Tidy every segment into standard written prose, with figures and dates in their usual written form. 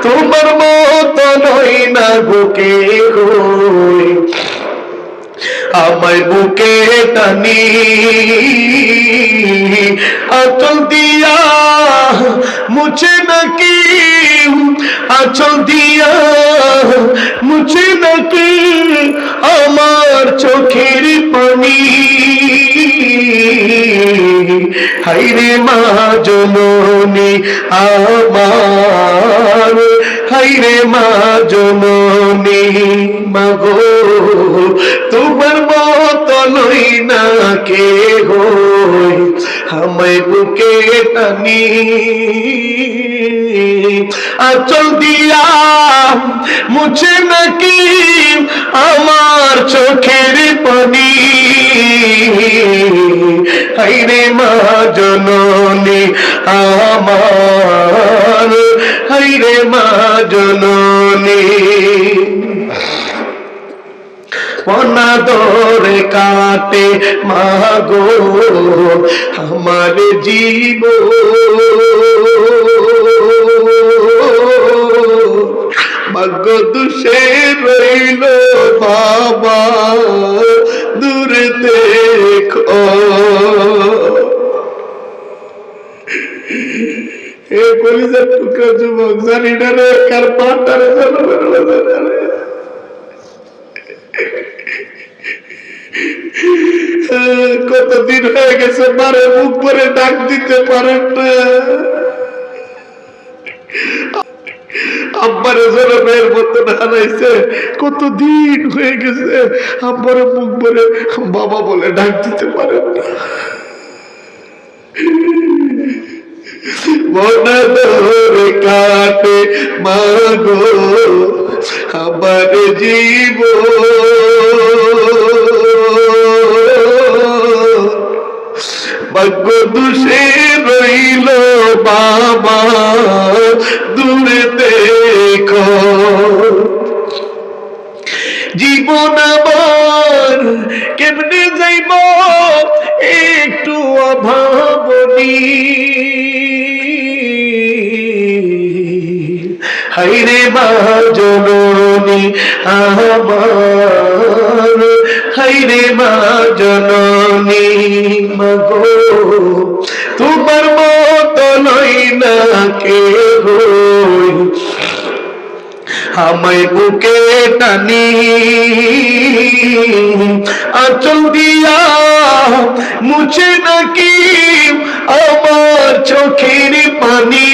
তোমার মতো নই না বুকে হই আমায় বুকে টানি আঁচল দিয়া মুছে নাকি আঁচল দিয়া মুছে নাকি আমার চোখের পানি হায়রে মা জননী আমার হায়রে মা জননী মাগো তোমার মতো নই না কে হই আমায় বুকে টানি আঁচল দিয়া মুছে নাকি আমার চোখের পানি হায়রে মা জননী আমার হায়রে মা জননী অনাদরে কাটে মাগো আমার জীব ভাগ্য দুষে রইল বাবা দূরে দেখো এ কলিজার টুকরা যুবক জানি না রে কার পাটারে কতদিন হয়ে গেছে মারে মুখ ভরে ডাক দিতে পারেন না আব্বারে জনমের মতো হারাইছে কতদিন হয়ে গেছে আব্বারে মুখ ভরে বাবা বলে ডাক দিতে পারেন না মনে ধরে কাটে মাগো আমার জীব ভাগ্য দুষে রইল বাবা দূরে দেখো জীবন আমার কেমনে যাইব একটু অভাবনী হায়রে মা জননী আমার হায়রে মা জননী মাগো তোমার মতো নই না কে হই আমায় বুকে টানি আঁচল দিয়া মুছে নাকি আমার চোখের পানি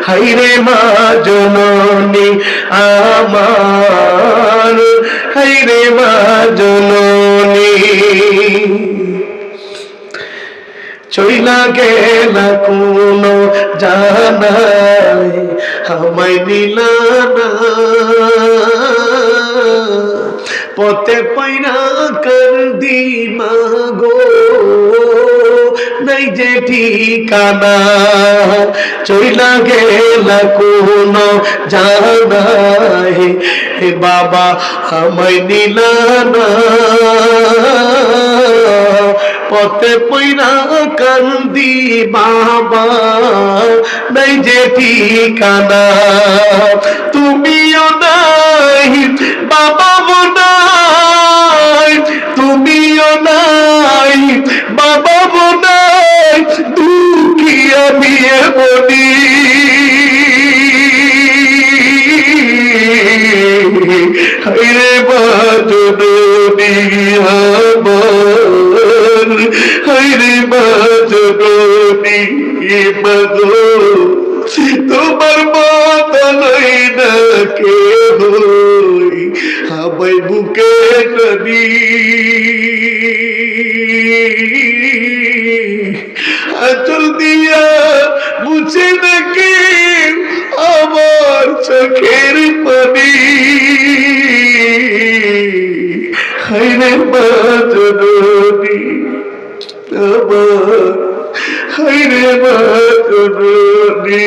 হায়রে মা জননী আমার হায়রে মা জননী চইলা গেলা কোন জানাই আমায় নিলা না পথে পাইনা কান্দি মাগো নাই যে ঠিকানা চইলা গেলা কোন জানাই হে বাবা আমায় নিলা না পথে পইরা কান্দি বাবা নাই যে ঠিকানা তুমিও নাই বাবা নাই তুমিও নাই বাবা নাই দুঃখী আমি বলি হায়রে বাজনী আমার হায়রে বাজনী মাগো তোমার মতো নই না কে হই আমায় বুকে টানি আঁচল দিয়া মুছে নাকি আমার চোখের পানি হায়রে মা জননী আমার হায়রে মা জননী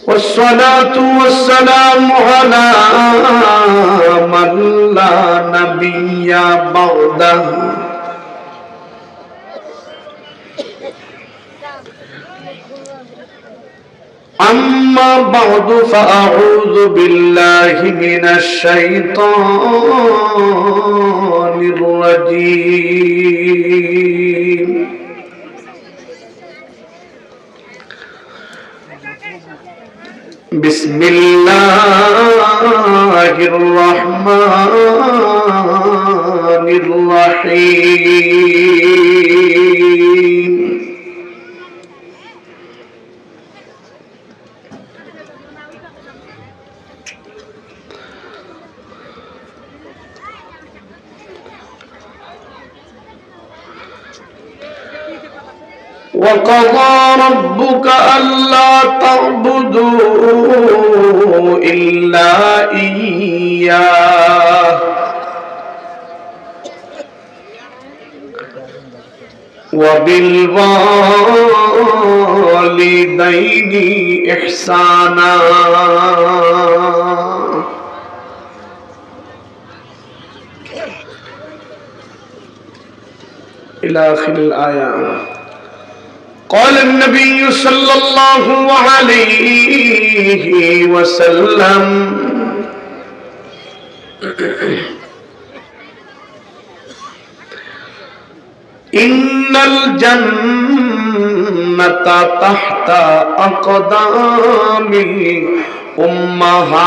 والصلاة والسلام على من لا نبي بعده أما بعد فأعوذ بالله من الشيطان الرجيم بسم الله الرحمن الرحيم وقضى ربك ألا تعبدوا إلا إياه وبالوالدين إحسانا إلى آخر الآية. قال النبي صلى الله عليه وسلم إن الجنة تحت أقدام الأمهات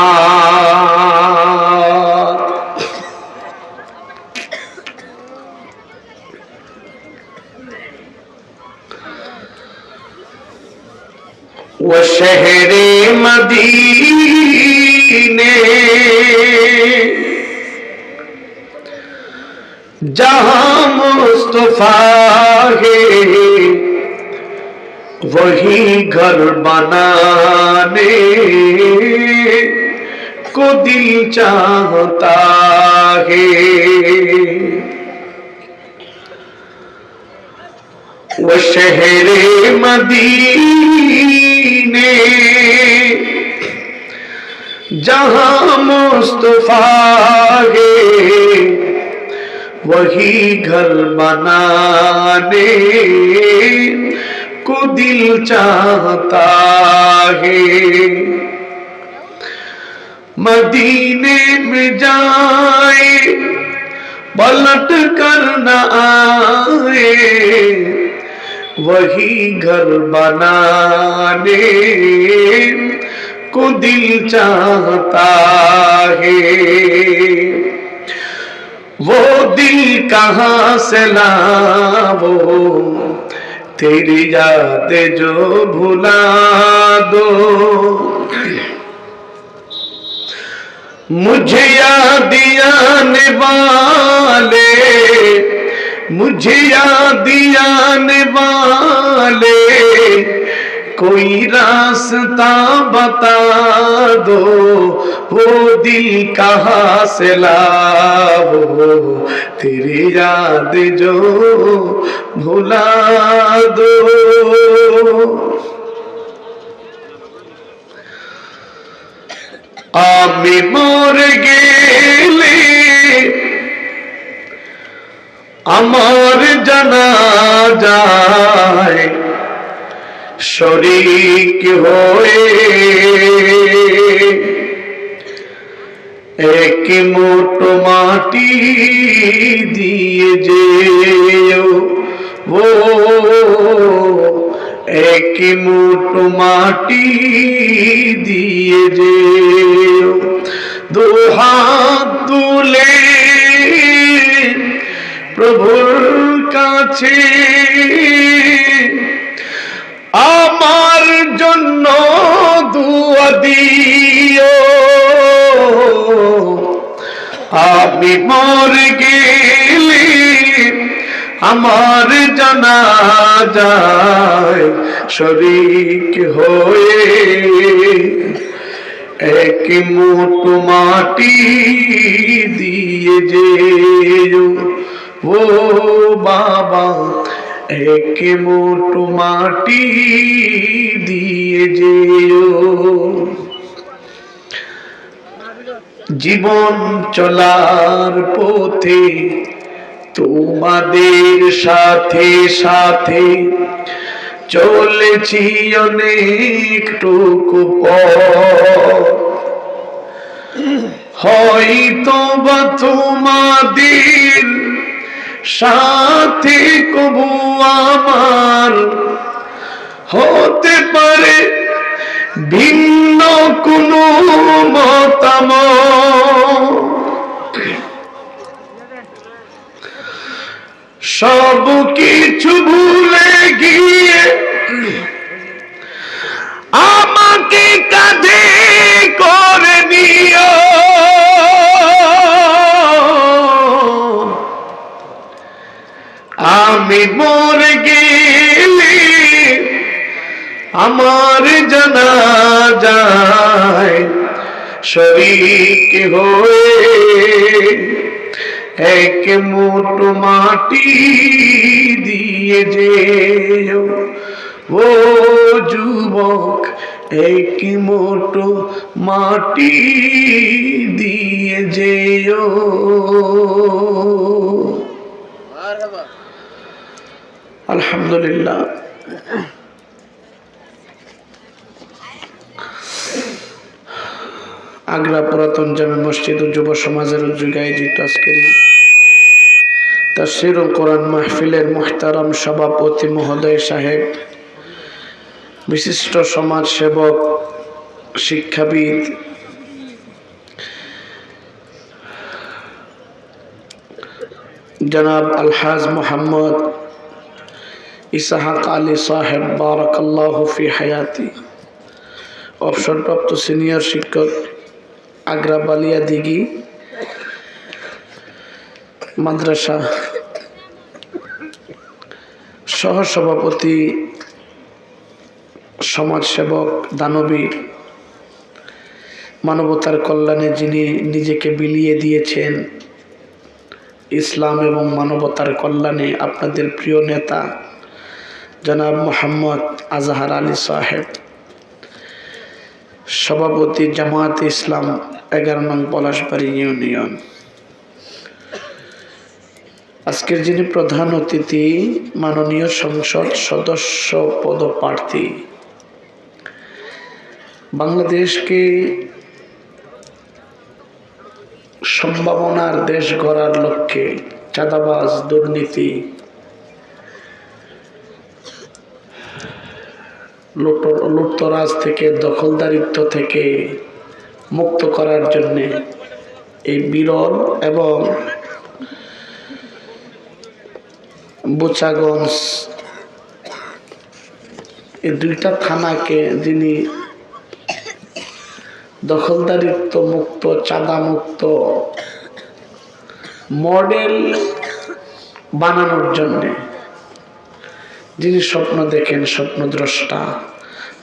وشہر مدینے جہاں مصطفیٰ ہے وہی گھر بنانے کو دل چاہتا ہے وشہر مدینے جہاں مصطفیٰ ہے وہی گھر بنانے کو دل چاہتا ہے مدینے میں جائے پلٹ کر نہ آئے وہی گھر بنانے کو دل چاہتا ہے وہ دل کہاں سے لاؤ تیری یاد جو بھلا دو مجھے یاد آنے والے مجھے یاد آنے والے کوئی راستہ بتا دو وہ دل کہاں سے لاؤ تیری یاد جو بھلا دو আমি মরে গেলে আমার জানাজায় শরীক হয়ে এক মুঠো মাটি দিয়ে যেও ও এক মুঠো মাটি দিয়ে যেও দু হাত তুলে প্রভুর কাছে আমার জন্য দুয়া দিও আমি মরে গেলে আমার জানাজায় শরীক হয়ে এক মুঠো মাটি দিয়ে যেও ও বাবা এক মুঠো মাটি দিয়ে যেও জীবন চলার পথে তোমাদের সাথে সাথে চলেছি অনেকটুকু পথ, হয়তো বা তোমাদের সাথে কবু আমার হতে পারে ভিন্ন কোনো মতামত। সব কিছু ভুলে গিয়ে আমাকে কাঁধে করে নিও, আমি মরে গেলে আমার জানাজায় শরীক হয়ে এক মুঠো মাটি দিয়ে যেও, ও যুবক এক মুঠো মাটি দিয়ে যেও। আলহামদুলিল্লাহ। আগ্রা পুরাতন জামে মসজিদ ও যুব সমাজের উদ্যোগে আয়োজিত আজকের তাফসীরুল কোরআন মাহফিলের মুহতারাম সভাপতি মহোদয় সাহেব, বিশিষ্ট সমাজ সেবক, শিক্ষাবিদ, জনাব আলহাজ মোহাম্মদ ইসহাক আলী সাহেব বারাকাল্লাহু ফি হায়াতি, অবসরপ্রাপ্ত সিনিয়র শিক্ষক আগ্রা বালিয়া দিঘি মাদ্রাসা, সহসভাপতি সমাজসেবক দানবীর, মানবতার কল্যাণে যিনি নিজেকে বিলিয়ে দিয়েছেন ইসলাম এবং মানবতার কল্যাণে, আপনাদের প্রিয় নেতা জনাব মোহাম্মদ আজহার আলী সাহেব, সভাপতি জামায়াত ইসলাম 11 নং পলাশবাড়ি ইউনিয়ন। আজকের যিনি প্রধান অতিথি, মাননীয় সংসদ সদস্য পদপ্রার্থী, বাংলাদেশকে সম্ভাবনার দেশ গড়ার লক্ষ্যে চাঁদাবাজ, দুর্নীতি, লুটতরাজ থেকে, দখলদারিত্ব থেকে মুক্ত করার জন্য এই বিরল এবং বোচাগঞ্জ এই দুইটা থানাকে যিনি দখলদারিত্ব মুক্ত, চাঁদা মুক্ত মডেল বানানোর জন্যে যিনি স্বপ্ন দেখেন, স্বপ্নদ্রষ্টা,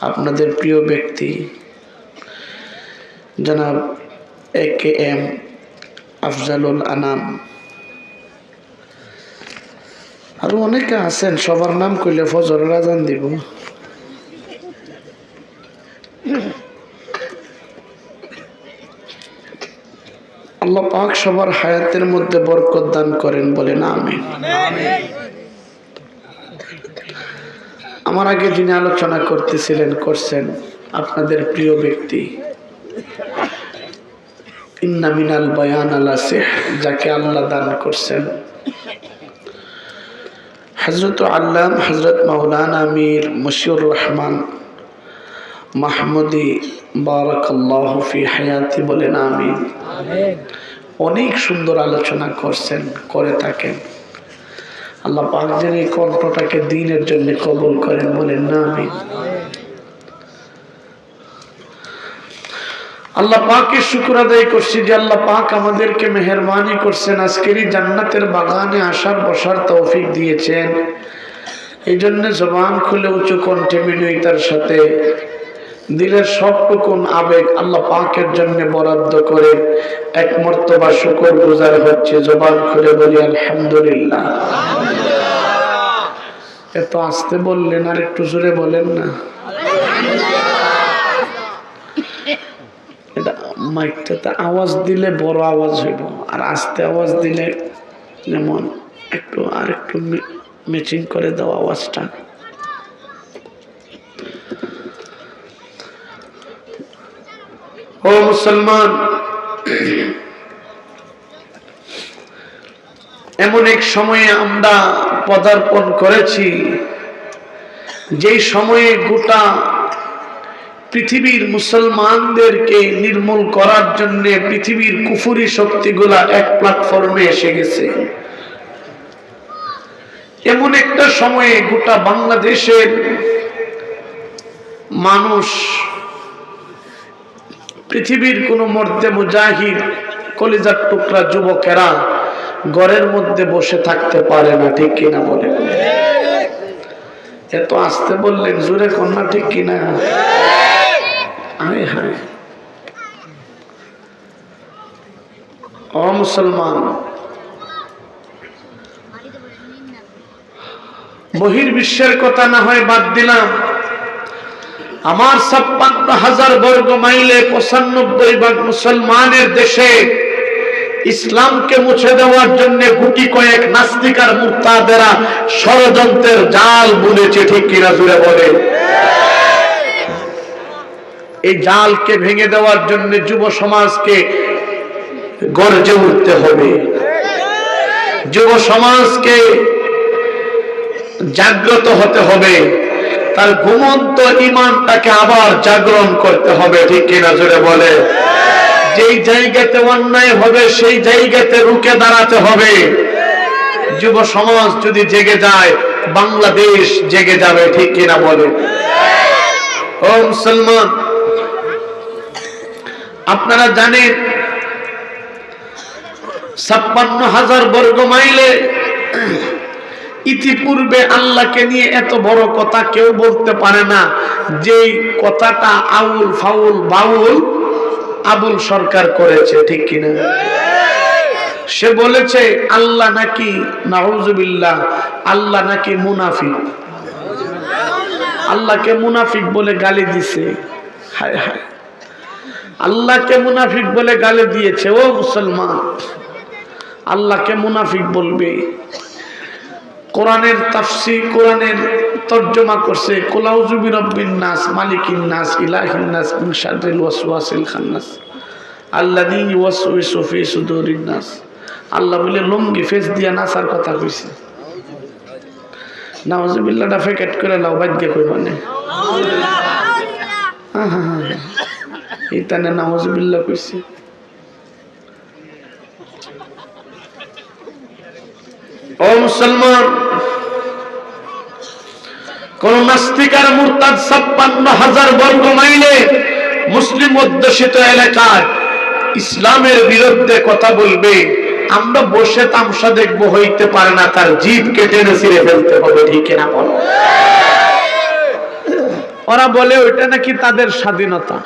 আপনাদের প্রিয় ব্যক্তি জনাব AKM আফজালুল আনাম। আরো অনেকে আছেন, সবার নাম কইলে ফজরের আজান দিব। আল্লাহ পাক সবার হায়াতের মধ্যে বরকত দান করেন, বলেন আমিন। আমার আগে যিনি আলোচনা করছেন আপনাদের প্রিয় ব্যক্তি ইন্না মিনাল বায়ান আলা সিহ্র, যাকে আল্লাহ দান করছেন, হযরত আল্লাম হযরত মাওলানা মীর মশিউর রহমান মাহমুদি বারাকাল্লাহু ফি হায়াতি, বলেন আমিন। অনেক সুন্দর আলোচনা করে থাকেন। আল্লাহ পাক যেন এই কণ্ঠটাকে দ্বীনের জন্য কবুল করেন, বলেন না আমিন। আল্লাহ পাকের শুকর আদায় করছি যে আল্লাহ পাক আমাদেরকে মেহেরবানি করছেন, আজকের এই জান্নাতের বাগানে আসার বসার তৌফিক দিয়েছেন। এই জন্য জবান খুলে উঁচু কণ্ঠে বিনয়িতার সাথে দিলের সবটুকুন আবেগ আল্লাহ পাকের জন্য বরাদ্দ করে এক মর্তবা শুকর গুজার হচ্ছে। জবান খুলে বলি আলহামদুলিল্লাহ। এত আস্তে বললেন, আর একটু জোরে বলেন না। এটা মাইকটাতে আওয়াজ দিলে বড় আওয়াজ হইব, আর আস্তে আওয়াজ দিলে যেমন একটু আর একটু ম্যাচিং করে দাও আওয়াজটা। ও মুসলমান, এমন এক সময়ে আমরা পদার্পণ করেছি যেই সময়ে গোটা পৃথিবীর মুসলমানদেরকে নির্মূল করার জন্য পৃথিবীর কুফরি শক্তিগুলা এক প্ল্যাটফর্মে এসে গেছে। এমন একটা সময়ে গোটা বাংলাদেশের মানুষ, পৃথিবীর কোন মর্দে মুজাহিদ কলিজার টুকরা যুবকেরা ঘরের মধ্যে বসে থাকতে পারে না, ঠিক কিনা বলে? এত আসতে বললেন, জোরে কন্যা, ঠিক কিনা? হায় হায়, ও মুসলমান, বহির্বিশ্বের কথা না হয় বাদ দিলাম, আমার 56,000 বর্গ মাইলে 95 ভাগ মুসলমানের দেশে ইসলামকে মুছে দেওয়ার জন্য গুটি কয়েক নাস্তিক আর মুরতাদেরা ষড়যন্ত্রের জাল বুনেছে, ঠিক কিনা জুড়ে বলে? এই জালকে ভেঙে দেওয়ার জন্য যুব সমাজকে গর্জে উঠতে হবে, যুব সমাজকে জাগ্রত হতে হবে, তার ঘুমন্ত ঈমানটাকে আবার জাগরণ করতে হবে, ঠিক কিনা জোরে বলে? যেই জায়গাতে অন্যায় হবে সেই জায়গাতে রুখে দাঁড়াতে হবে। যুব সমাজ যদি জেগে যায়, বাংলাদেশ জেগে যাবে, ঠিক কিনা বলে? ও মুসলমান, আপনারা জানেন 56,000 বর্গ মাইলে ইতিপূর্বে আল্লাহকে নিয়ে এত বড় কথা কেউ বলতে পারে না, যেই কথাটা আউল ফাউল বাউল আবুল সরকার করেছে, ঠিক কিনা? সে বলেছে আল্লাহ নাকি, নাউজুবিল্লাহ, আল্লাহ নাকি মুনাফিক। আল্লাহকে মুনাফিক বলে গালি দিছে। হায় হায়, আল্লাহকে মুনাফিক বলে গালি দিয়েছে। ও মুসলমান, আল্লাহকে মুনাফিক বলবে? কোরআনের তাফসীর, কোরআনের তরজমা করছে কুল আউযু বিরাব্বিন নাস মালিকিন নাস ইলাহিন নাস মিন শাররিল ওয়াসওয়াসিল খান্নাস আল্লাযী ইউওয়াসওয়িসু ফি সুদুরিন নাস। আল্লাহ বলে লুঙ্গি ফেস দিয়া নাচার কথা কইছে। নাউজুবিল্লাহটা ফেকেট করে লাও, বাদ্যে কই মানে এইটানে নাউজুবিল্লাহ কইছে। ও মুসলমান, কোন নাস্তিক আর মুরতাদ 56,000 বর্গ মাইলে মুসলিম অধ্যুষিত এলাকায় ইসলামের বিরুদ্ধে কথা বলবে, আমরা বসে তামসা দেখবো হইতে পারে না, তার জিভ কেটে ছিঁড়ে ফেলতে হবে, ঠিক না বল? ওরা বলে ওইটা নাকি তাদের স্বাধীনতা।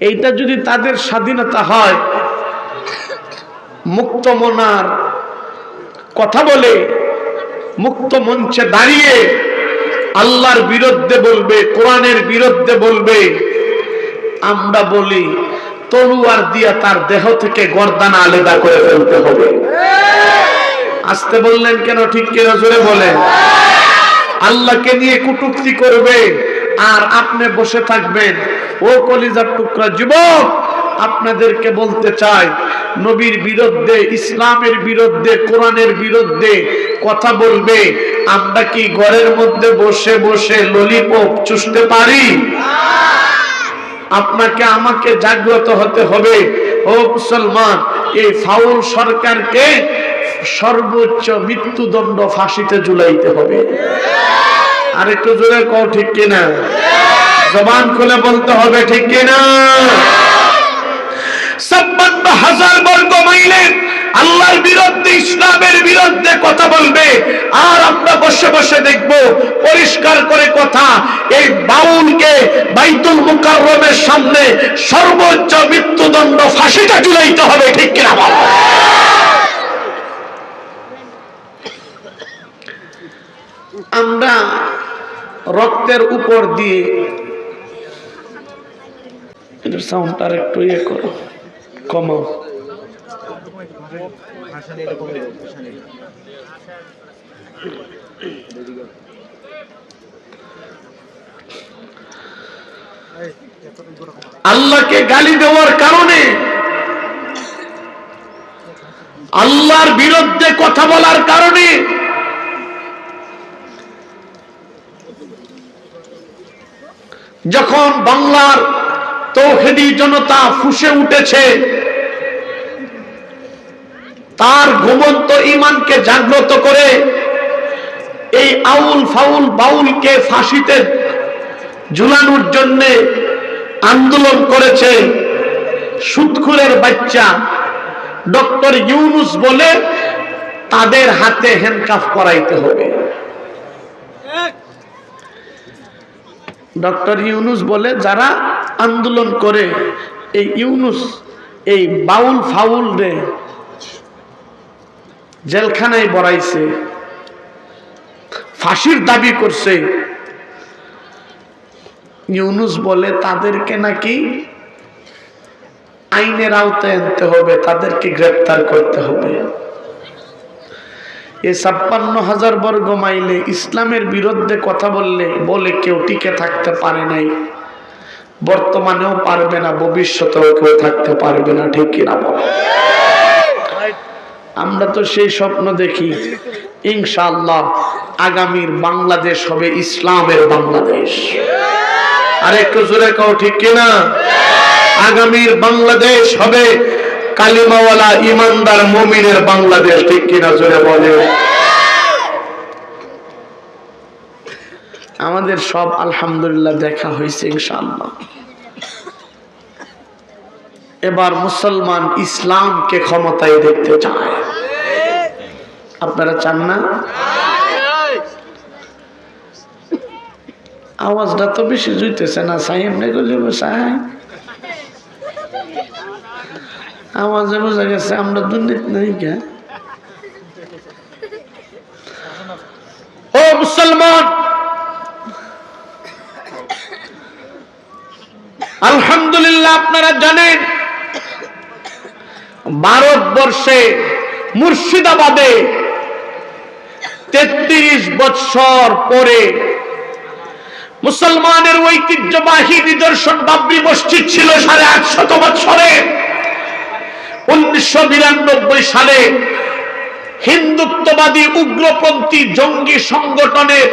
এইটা যদি তাদের স্বাধীনতা হয়, মুক্ত মনার কথা বলে মুক্ত মঞ্চে দাঁড়িয়ে আল্লাহর বিরুদ্ধে বলবে, কোরআনের বিরুদ্ধে বলবে, আমরা বলি তলোয়ার দিয়া তার দেহ থেকে গর্দান আলাদা করে ফেলতে হবে। আসতে বললেন কেন, ঠিক কিনা জোরে বলেন? আল্লাহকে নিয়ে কটূক্তি করবে আর আপনি বসে থাকবেন। ও কলিজার টুকরা যুবক, আপনাদেরকে বলতে চাই, নবীর বিরুদ্ধে, ইসলামের বিরুদ্ধে, কোরআনের বিরুদ্ধে কথা বলবে, আমরা কি ঘরের মধ্যে বসে বসে ললিপপ চুষতে পারি? আপনাকে আমাকে জাগ্রত হতে হবে। ও মুসলমান, এই ফাউল সরকারকে সর্বোচ্চ মৃত্যুদণ্ড, ফাঁসিতে ঝুলাইতে হবে। আর একটু জোরে কও, ঠিক কিনা? জবান খুলে বলতে হবে, ঠিক কিনা? 56,000 বর্গ মাইলে আল্লাহর বিরুদ্ধে, ইসলামের বিরুদ্ধে কথা বলবে, আর আমরা বসে বসে দেখব পরিষ্কার করে কথা। এই বাউলকে বাইতুল মুকাররমের সামনে সর্বোচ্চ মৃত্যুদণ্ড, ফাঁসিটা ঝুলাইতে হবে, ঠিক কিনা বল? আমরা রক্তের উপর দিয়ে, এটার সাউন্ডটা একটু ইয়ে করো, কমাও। আল্লাহকে গালি দেওয়ার কারণে, আল্লাহর বিরুদ্ধে কথা বলার কারণে যখন বাংলার তৌহিদি জনতা ফুঁসে উঠেছে, তার ঘুমন্ত ঈমানকে জাগ্রত করে এই আউল ফাউল বাউলকে ফাঁসিতে ঝুলানোর জন্য আন্দোলন করেছে সুদখোরের বাচ্চা ডক্টর ইউনূস বলে, তাদের হাতে হ্যান্ডকাফ করাইতে হবে। ডক্টর ইউনূস বলে যারা আন্দোলন করে, এই ইউনূস এই বাউল ফাউল রে জেলখানায় বড়াইছে, ফাঁসির দাবি করছে। ইউনূস বলে তাদেরকে নাকি আইনের আওতায় আনতে হবে, তাদেরকে গ্রেফতার করতে হবে। এই ৫৬,০০০ বর্গ মাইলে ইসলামের বিরুদ্ধে কথা বলে কেউ টিকে থাকতে পারে নাই, বর্তমানেও পারবে না, ভবিষ্যতেও কেউ থাকতে পারবে না। ঠিক কিনা বল? আমরা তো সেই স্বপ্ন দেখি, ইনশাআল্লাহ আগামীর বাংলাদেশ হবে ইসলামের বাংলাদেশ। আর একটু জোরে কও ঠিক কিনা? আগামীর বাংলাদেশ হবে কালিমাওয়ালা ইমানদার মুমিনের বাংলাদেশ। ঠিক কিনা জোরে বলে? আমাদের সব আলহামদুলিল্লাহ দেখা হয়েছে ইনশাআল্লাহ। এবার মুসলমান ইসলামকে ক্ষমতায় দেখতে চায়। আপনারা চান না? আওয়াজটা তো বেশি জুইতেছে না, সাই এমনি করলে সাই আওয়াজে বোঝা গেছে আমরা দুর্নীতি নাই। কে ও মুসলমান, আলহামদুলিল্লাহ আপনারা জানেন ভারতবর্ষে মুর্শিদাবাদে ৩৩ বছর পরে মুসলমানের ঐতিহ্যবাহী নিদর্শন বাবরি মসজিদ ছিল ৮৫০ বছরে। ১৯৯২ সালে হিন্দুত্ববাদী উগ্রপন্থী জঙ্গি সংগঠনের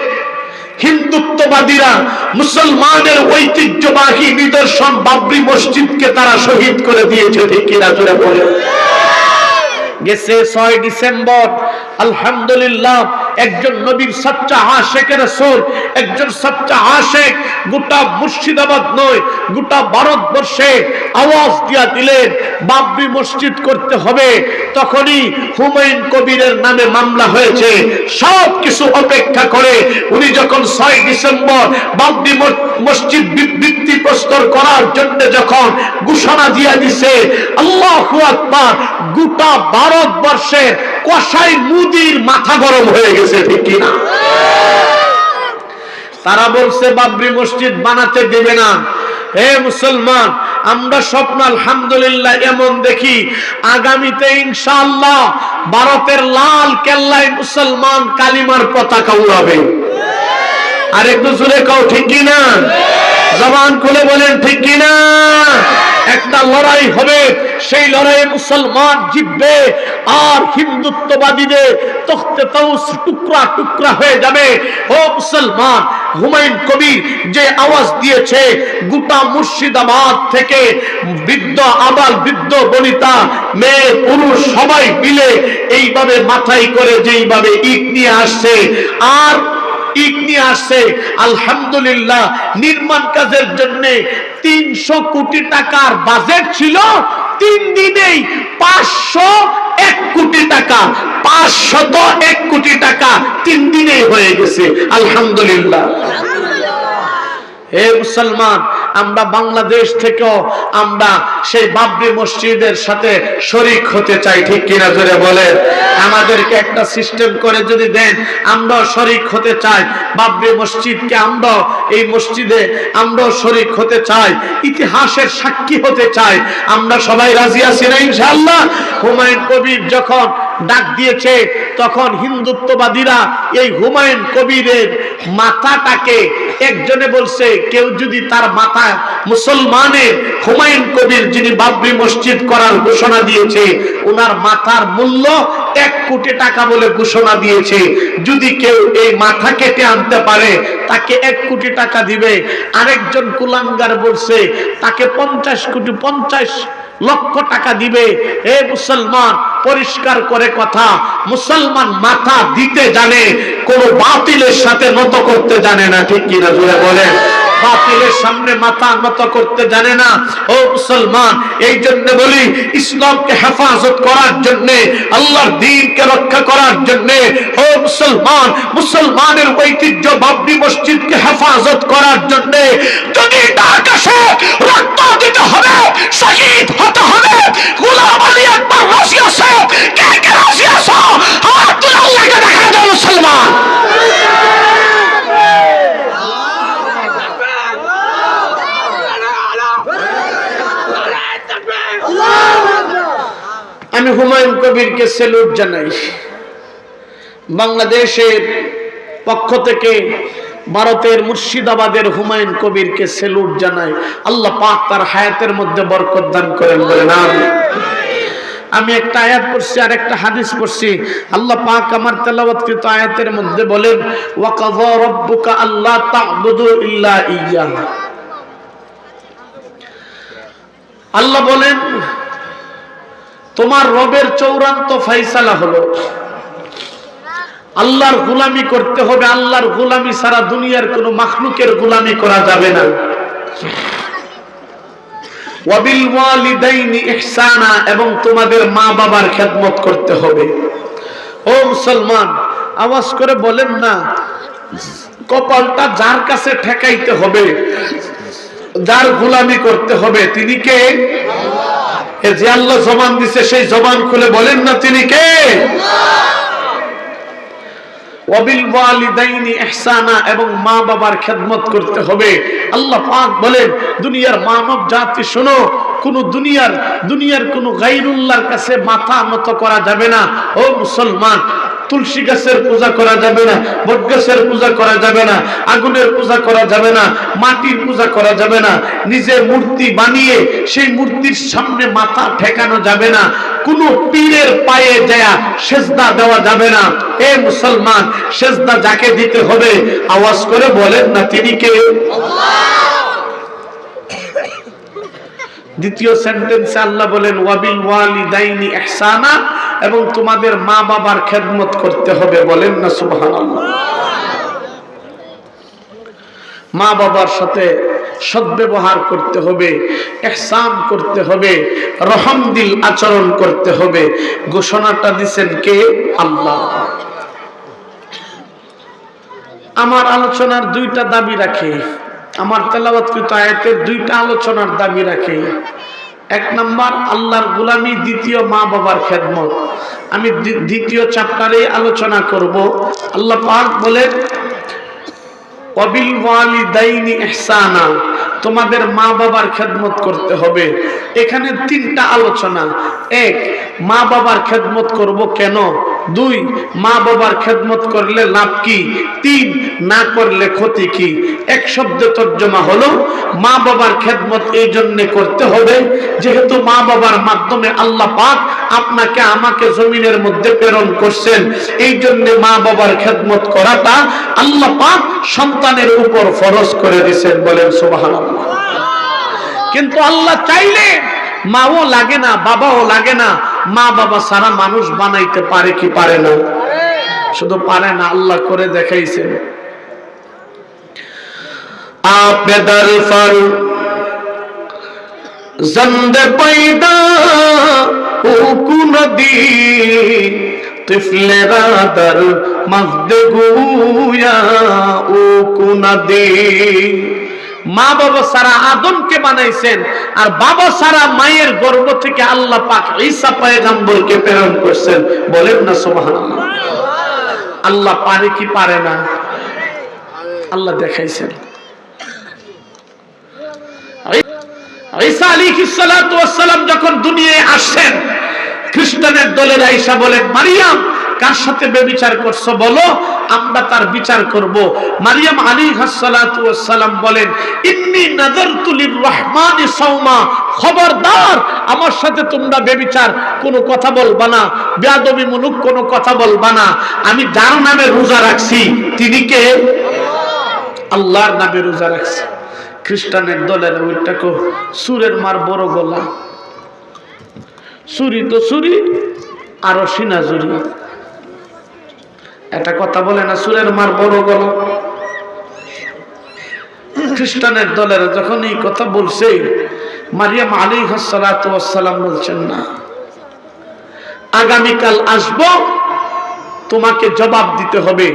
হিন্দুত্ববাদীরা মুসলমানের ঐতিহ্যবাহী নিদর্শন বাবরি মসজিদকে তারা শহীদ করে দিয়েছে। ঠিক কিনা জোরে বলে? গেছে ৬ ডিসেম্বর আলহামদুলিল্লাহ একজন নবীর সচ্চা আশিক রাসূল, একজন সচ্চা আশিক গোটা মুর্শিদাবাদ নয় গোটা ভারতবর্ষে আওয়াজ দিয়া দিলেন বাবরি মসজিদ করতে হবে। তখনই হুমায়ুন কবিরের নামে মামলা হয়েছে। সব কিছু অপেক্ষা করে উনি যখন ৬ ডিসেম্বর বাবরি মসজিদ ভিত্তিপ্রস্তর করার জন্য যখন ঘোষণা দিয়া দিছে, আল্লাহু আকবার, গোটা ভারতবর্ষের কসাই মুদির মাথা গরম হয়ে গেছে। ঠিক কিনা? তারা বলছে বাবরি মসজিদ বানাতে দেবে না। হে মুসলমান, আমরা স্বপ্ন আলহামদুলিল্লাহ এমন দেখি আগামীতে ইনশাআল্লাহ ভারতের লাল কেল্লায় মুসলমান কালিমার পতাকা উড়াবে। আর একটু জোরে কও ঠিক কিনা? জবান খুলে বলেন ঠিক কিনা? একটা লড়াই হবে, সেই লড়াইয়ে মুসলমান জিতবে আর হিন্দুত্ববাদীদের তখতে তাউস টুকরা টুকরা হয়ে যাবে। ও মুসলমান, হুমায়ুন কবির যে আওয়াজ দিয়েছে গোটা মুর্শিদাবাদ থেকে বৃদ্ধ আবাল বৃদ্ধ বনিতা মেয়ে পুরুষ সবাই মিলে এইভাবে মাথায় করে যেইভাবে ইট নিয়ে আসছে আর ইট নিয়ে আসছে, আলহামদুলিল্লাহ নির্মাণ কাজের জন্য ৩০০ কোটি টাকার বাজেট ছিল। ৩ দিনেই ৫০১ কোটি টাকা, ৫০১ কোটি টাকা ৩ দিনেই হয়ে গেছে। আলহামদুলিল্লাহ। হে মুসলমান, আমরা বাংলাদেশ থেকেও আমরা সেই বাবরি মসজিদের সাথে শরীক হতে চাই। ঠিক কিনা জোরে বলেন? আমাদেরকে একটা সিস্টেম করে যদি দেন, আমরাও শরীক হতে চাই। বাবরি মসজিদকে আমরাও এই মসজিদে আমরাও শরীক হতে চাই, ইতিহাসের সাক্ষী হতে চাই। আমরা সবাই রাজি আছি না ইনশাআল্লাহ? হুমায়ুন কবির যখন ডাক দিয়েছে তখন হিন্দুত্ববাদীরা এই হুমায়ুন কবিরের মাথাটাকে একজনে বলছে কেউ যদি তার মাথা মুসলমানের হুমায়ুন কবির যিনি বাবরি মসজিদ করার ঘোষণা দিয়েছে ওনার মাথার মূল্য 1 কোটি টাকা বলে ঘোষণা দিয়েছে, যদি কেউ এই মাথা কেটে আনতে পারে তাকে 1 কোটি টাকা দিবে। আরেকজন কুলাঙ্গার বলছে তাকে 50 লক্ষ টাকা দিবে। হে মুসলমান, পরিষ্কার করে কথা, মুসলমান মাথা দিতে জানে, কোন বাতিলের সাথে নত করতে জানে না, ঠিক কিনা জোরে বলেন? বাতিলের সামনে মাথা নত করতে জানে না। ও মুসলমান, এই জন্য বলি ইসলামকে হেফাজত করার জন্য, আল্লাহর দ্বীনকে রক্ষা করার জন্য, ও মুসলমান, মুসলমানের ঐতিহ্য বাবরি মসজিদকে হেফাজত করার জন্য যদি আকাশে রক্ত দিতে হবে, শহীদ হতে হবে, গোলাম আলী আকবর রাজি আছে, কে কে রাজি আছো? হাত তুলে আল্লাহকে দেখা দাও মুসলমান। আমি হুমায়ুন কবিরকে স্যালুট জানাই। বাংলাদেশের পক্ষ থেকে ভারতের মুর্শিদাবাদের হুমায়ুন কবিরকে স্যালুট জানাই। আল্লাহ পাক তার হায়াতের মধ্যে বরকত দান করেন, বলেন আমিন। আমি একটা আয়াত পড়ছি আর একটা হাদিস পড়ছি। আল্লাহ পাক আমার তেলাওয়াতকৃত আয়াতের মধ্যে বলেন, ওয়া কাযা রাব্বুকা আল্লা তা'বুদু ইল্লা ইয়্যাহ। আল্লাহ বলেন তোমার রবের চূড়ান্ত ফয়সালা হলো আল্লাহর গোলামি করতে হবে। আল্লাহর গোলামি ছাড়া দুনিয়ার কোনো মাখলুকের গোলামি করা যাবে না। ওয়াবিল ওয়ালিদাইনি ইহসানা, এবং তোমাদের মা বাবার খেদমত করতে হবে। ও মুসলমান, আওয়াজ করে বলেন না, কপালটা যার কাছে ঠেকাইতে হবে, যার গোলামি করতে হবে, তিনি কে? যে আল্লাহ জবান দিছে সেই জবান খুলে বলেন না তিনি কে? ওয়াবিল ওয়ালিদাইনি ইহসানা, এবং মা বাবার খেদমত করতে হবে। আল্লাহ পাক বলেন দুনিয়ার মানব জাতি শোনো, কোন দুনিয়ার কোন গায়রুল্লাহর কাছে মাথা নত করা যাবে না। ও মুসলমান, তুলসী গাছের পূজা করা যাবে না, বট গাছের পূজা করা যাবে না, আগুনের পূজা করা যাবে না, মাটির পূজা করা যাবে না, নিজে মূর্তি বানিয়ে সেই মূর্তির সামনে মাথা ঠেকানো যাবে না, কোন পীরের পায়ে যায় সেজদা দেওয়া যাবে না। এ মুসলমান, সেজদা যাকে দিতে হবে আওয়াজ করে বলেন না তিনি কে? দ্বিতীয় সেন্টেন্সে আল্লাহ বলেন ওয়াবিল ওয়ালিদাইনি ইহসানা, এবং তোমাদের মা বাবার খেদমত করতে হবে, বলেন না সুবহানাল্লাহ। মা বাবার সাথে সদ্ব্যবহার করতে হবে, ইহসান করতে হবে, রহমদিল আচরণ করতে হবে। ঘোষণাটা দিবেন কে? আল্লাহ। আমার আলোচনার 2টা দাবি রাখে, আমার তেলাওয়াতকৃত আয়াতের 2টা আলোচনার দাবি রাখে। 1 নাম্বার আল্লাহর গোলামি, দ্বিতীয় মা বাবার খেদমত। আমি দ্বিতীয় চ্যাপ্টারে আলোচনা করব। আল্লাহ পাক বলেন ওয়াবিল ওয়ালিদাইনি ইহসানা, তোমাদের মা বাবার খেদমত করতে হবে। এখানে 3টা আলোচনা। 1, মা বাবার খেদমত করব কেন? 2, মা বাবার খেদমত করলে লাভ কি? 3, না করলে ক্ষতি কি? এক শব্দে তর্জমা হলো মা বাবার খেদমত এই জন্য করতে হবে যেহেতু মা বাবার মাধ্যমে আল্লাহ পাক আপনাকে আমাকে জমিনের মধ্যে প্রেরণ করছেন। এই জন্য মা বাবার খেদমত করাটা আল্লাহ পাক সন্তানের উপর ফরজ করে দিয়েছেন, বলেন সুবহানাল্লাহ। কিন্তু আল্লাহ চাইলে মাও লাগে না, বাবাও লাগে না। মা বাবা সারা মানুষ বানাইতে পারে কি পারে না? শুধু পারে না, আল্লাহ করে দেখাইছেন। আপনে দর ফর জন্দ পয়দা হুকু নদী তিফলেরা দর মগদ গুয়া হুকু নদী। মা বাবা সারা আদমকে বানাইছেন, আর বাবা সারা মায়ের গর্ভ থেকে আল্লাহ পাক ঈসা পয়গম্বরকে প্রেরণ করছেন, বলেন না সুবহানাল্লাহ। আল্লাহ পারে কি পারে না? আল্লাহ দেখাইছেন। ঈসা আলাইহিস সালাতু ওয়াস সালাম যখন দুনিয়ায় আসেন, খ্রিস্টানের দলের ঈসা বলেন মারিয়াম কার সাথে ব্যভিচার করছো বলো। আমরা তার বিচার করব। মারিয়াম আলাইহিস সালাতু ওয়াস সালাম বলেন, ইন্নী নাযারতু লির-রাহমানি সাওমা, খবরদার আমার সাথে তোমরা বেবিচার কোনো কথা বলবা না, বেয়াদবিমূলক কোনো কথা বলবা না। আমি যার নামে রোজা রাখছি তিনি কে? আল্লাহর নামে রোজা রাখছি। খ্রিস্টানের দলের ওইটাকে সুরের মার বড় গলা, চুরি তো চুরি আরো সিনা চুরি, একটা কথা বলে না, সুরের মার বড় গলা। খ্রিস্টানের দলের যখন এই কথা বলছে, মারিয়াম আলাইহিস সালাতু ওয়াস সালাম বলছেন, না, আগামীকাল আসবো, তোমাকে জবাব দিতে হবে।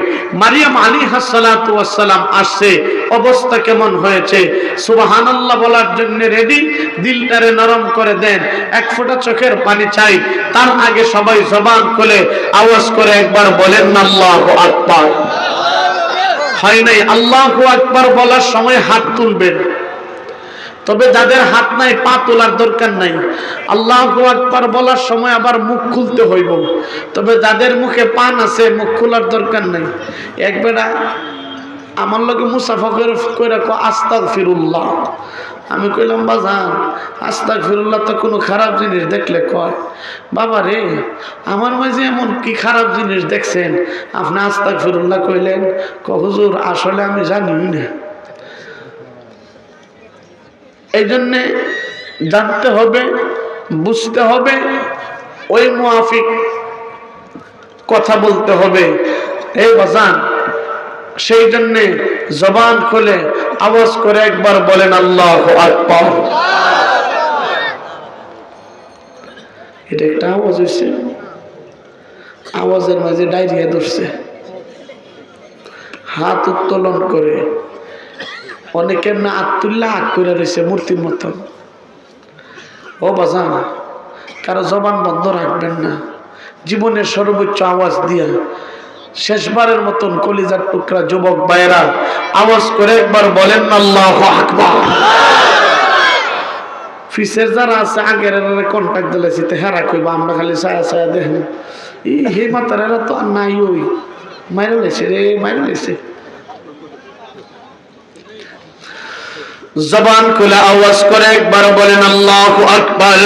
মারিয়াম আলাইহিস সালাতু ওয়াস সালাম আসছে, অবস্থা কেমন হয়েছে? সুবহানাল্লাহ বলার জন্য রেডি, দিলটারে নরম করে দেন, এক ফোঁটা চোখের পানি চাই। তার আগে সবাই জবান খুলে আওয়াজ করে একবার বলেন না আল্লাহু আকবার। হয় নাই? আল্লাহু আকবার বলার সময় হাত তুলবেন, তবে যাদের হাত নাই পা তোলার দরকার নাই। আল্লাহু আকবার বলার সময় আবার মুখ খুলতে হইব, তবে যাদের মুখে পান আছে মুখ খোলার দরকার নাই। একবেলা আমার লগে মুসাফা করে আস্তাগফিরুল্লাহ, আমি কইলাম বাজান আস্তাগফিরুল্লাহ তো কোনো খারাপ জিনিস দেখলে কয়? বাবা রে, আমার মাঝে এমন কি খারাপ জিনিস দেখছেন আপনি আস্তাগফিরুল্লাহ কইলেন? হুজুর আসলে আমি জানি না। এই জন্যে জানতে হবে, বুঝতে হবে, ওই মুআফিক কথা বলতে হবে। এই বাজান, সেই জন্যে জবান খুলে আওয়াজ করে একবার বলেন আল্লাহু আকবার। এটা একটা আওয়াজ হয়েছে, আওয়াজের মাঝে ডায়রিয়া ধরছে, হাত উত্তোলন করে অনেকের না আত্মুল্লাহ আগ করে রয়েছে মূর্তির মতন। ও বাজান, কারো জবান বন্ধ রাখবেন না, জীবনের সর্বোচ্চ আওয়াজ দিয়া শেষবারের মতন কলিজার টুকরা যুবক ভাইয়েরা আওয়াজ করে একবার বলেন আল্লাহু আকবার। ফিসের যারা আছে আগের কন্ট্যাক্ট দিলেছি তো হেরা কইবা আমরা খালি ছায়া ছায়া দেখেন, হে মাতারেরা তো আর নাই, ওই মাইরা লেছে রে, মাইরা লেছে। জবান খুলে আওয়াজ করে একবার বলেন আল্লাহু আকবার।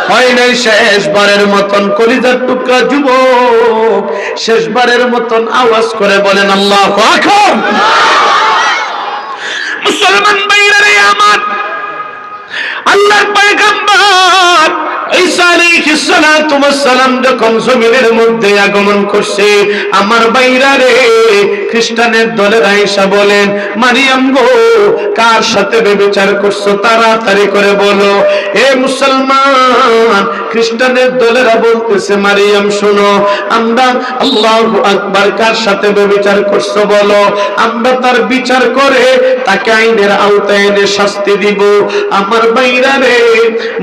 হয় নাই? শেষবারের মতন কলিজার টুকরা যুবক শেষবারের মতন আওয়াজ করে বলেন আল্লাহু আকবার। মুসলমান ভাইরা রে আমার, আল্লাহর পয়গম্বর ঈসা আলাইহিস সালাতু ওয়াস সালাম যখন জমিনের মধ্যে আগমন করছে, আমার ভাইরা রে, খ্রিস্টানের দলের আয়েশা বলেন, মারিয়াম গো, কার সাথে ব্যভিচার করছো তাড়াতাড়ি করে বলো। এ মুসলমান, খ্রিস্টানের দলেরা বলতেছে, মারিয়াম শোনো, আমরা আল্লাহু আকবার, কার সাথে ব্যভিচার করছো বলো, আমরা তার বিচার করে তাকে আইনের আওতায় এনে শাস্তি দিব। আমার ভাইরা রে,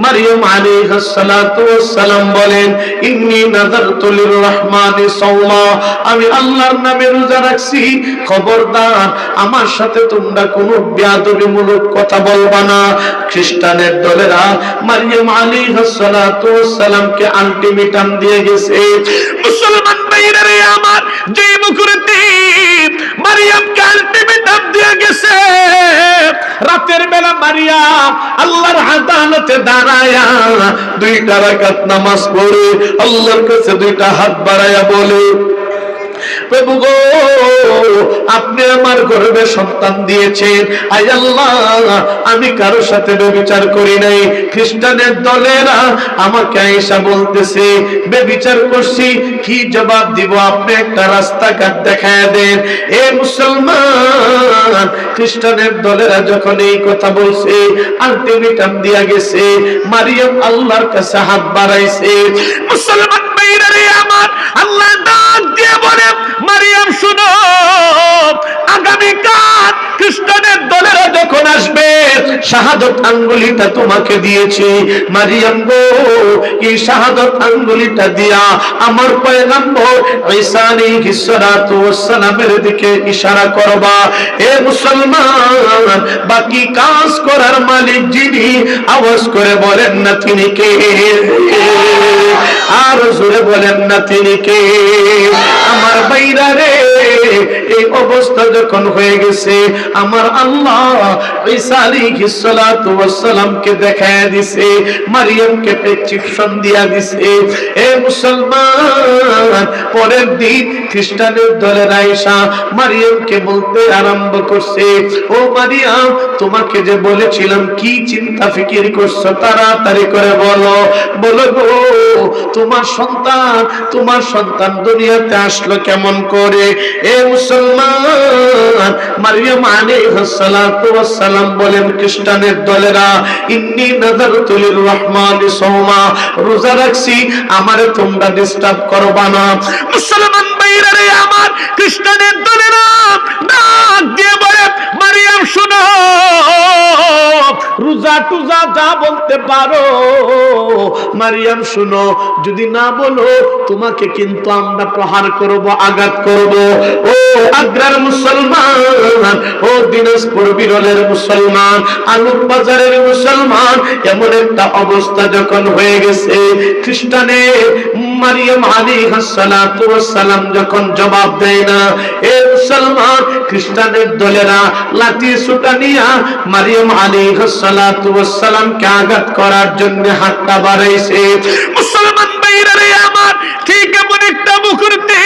মারিয়াম আলাইহিস সালাতু ওয়াস সালাম বলেন, ইন্নী নাযারতু লির-রাহমানি সাওমা, আমি আল্লাহর নামে রোজা রাখছি, খবরদার আমার সাথে তোমরা কোনো বেয়াদবিমূলক কথা বলবা না। খ্রিস্টানের দলেরা মারিয়াম আলাইহিস সালাতু ওয়াস সালামকে আলটিমেটাম দিয়ে গেছে। মুসলমান ভাইরা রে আমার, যে মুকুরতি মারিয়ামকে আলটিমেটাম দিয়ে গেছে, রাতের বেলা মারিয়াম আল্লাহর আদালতে দাঁড়ায়া 2 রাকাত নামাজ পড়ে আল্লাহর কাছে 2টা হাত বাড়ায়া বলে, প্রভু গো, আপনি আমার গর্ভে সন্তান দিয়েছেন, আয় আল্লাহ, আমি কারোর সাথে ব্যভিচার করি নাই। খ্রিস্টানের দলেরা আমাকে আয়েশা বলতেছে ব্যভিচার করছি, কি জবাব দিব? আপনি একটা রাস্তাঘাট দেখায় দেন। এ মুসলমান, খ্রিস্টানের দলেরা যখন এই কথা বলছে, আলটিমেটাম দিয়া গেছে, মারিয়াম আল্লাহর কাছে হাত বাড়াইছে। মুসলমান ভাইরা রে আমার, আল্লাহ ডাক দিয়ে বলে, মারিয়াম শুনো, আগামীকাল খ্রিস্টানের দলেরা যখন আসবে, শাহাদত আঙ্গুলিটা তোমাকে দিয়েছি, মারিয়াম গো, এই শাহাদত আঙ্গুলিটা দিয়া আমার পয়গম্বর ঈসা আলাইহিস সালাতু ওয়াস সালামের দিকে ইশারা করবা। এ মুসলমান, বাকি কাজ করার মালিক যিনি, আওয়াজ করে বলেন না তিনি কে? আর জোরে বলেন না তিনি কে? আমার ভাইরা রে, এই অবস্থা যখন হয়ে গেছে, আমার আল্লাহ ঈসা আলাইহিস সালাতু ওয়াস সালামকে দেখায়া দিছে, মারিয়ামকে প্রেসক্রিপশন দিয়া দিছে। এ মুসলমান, পরের দিন খ্রিস্টানের দলের আয়েশা মারিয়ামকে বলতে আরম্ভ করছে, ও মারিয়াম, তোমাকে যে বলেছিলাম কি চিন্তা ফিকির করছো, তাড়াতাড়ি করে বলো, বলো গো, তোমার সন্তান দুনিয়াতে আসলো কেমন করে? এ মুসলমান, মারিয়াম আলাইহিস সালাতু ওয়াস সালাম বলেন, খ্রিস্টানের দলেরা, ইন্নী নাযারতু লির-রহমানি সাওমা, রোজা রাখছি, আমারে তোমরা ডিস্টার্ব করবা না। মুসলমান ভাইরা রে আমার, খ্রিস্টানের দলেরা ডাক দিয়ে বলে, মারিয়াম শুনো, রোজা টুজা যা বলতে পারো, মারিয়াম শুনো, যদি না বলো তোমাকে কিন্তু আমরা প্রহার করব, আঘাত করব। ও আগ্রার মুসলমান, ও দিনাজপুর বিরলের মুসলমান, আলুর বাজারের মুসলমান, এমন একটা অবস্থা যখন হয়ে গেছে, খ্রিস্টানে মারিয়াম আলাইহিস সালাতু ওয়াস সালাম যখন জবাব দেয় না, এ মুসলমান, খ্রিস্টানের দলেরা লাঠি সুটা নিয়া মারিয়াম আলাইহিস সালাতু ওয়াস সালামকে আঘাত করার জন্য হাতটা বাড়াইছে। মুসলমান ভাইরা রে আমার, ঠিক এমন একটা মুহূর্তে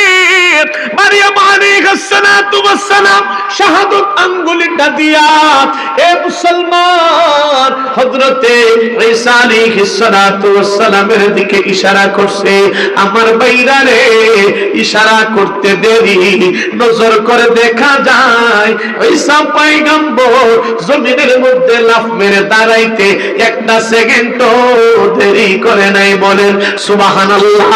মারিয়াম আলাইহিস সালাতু ওয়াস সালাম শাহাদাত আঙ্গুলটা দিয়া, এ মুসলমান, হযরতে ঈসা আলাইহিস সালাতু ওয়াস সালামের দিকে ইশারা করছে। আমার ভাইরা রে, ইশারা করতে দেরি, নজর করে দেখা যায় ঈসা পয়গম্বর জমিনের মধ্যে লাফ মেরে দাঁড়াইতে একটা সেকেন্ডও দেরি করে নাই। বলেন সুবহানাল্লাহ।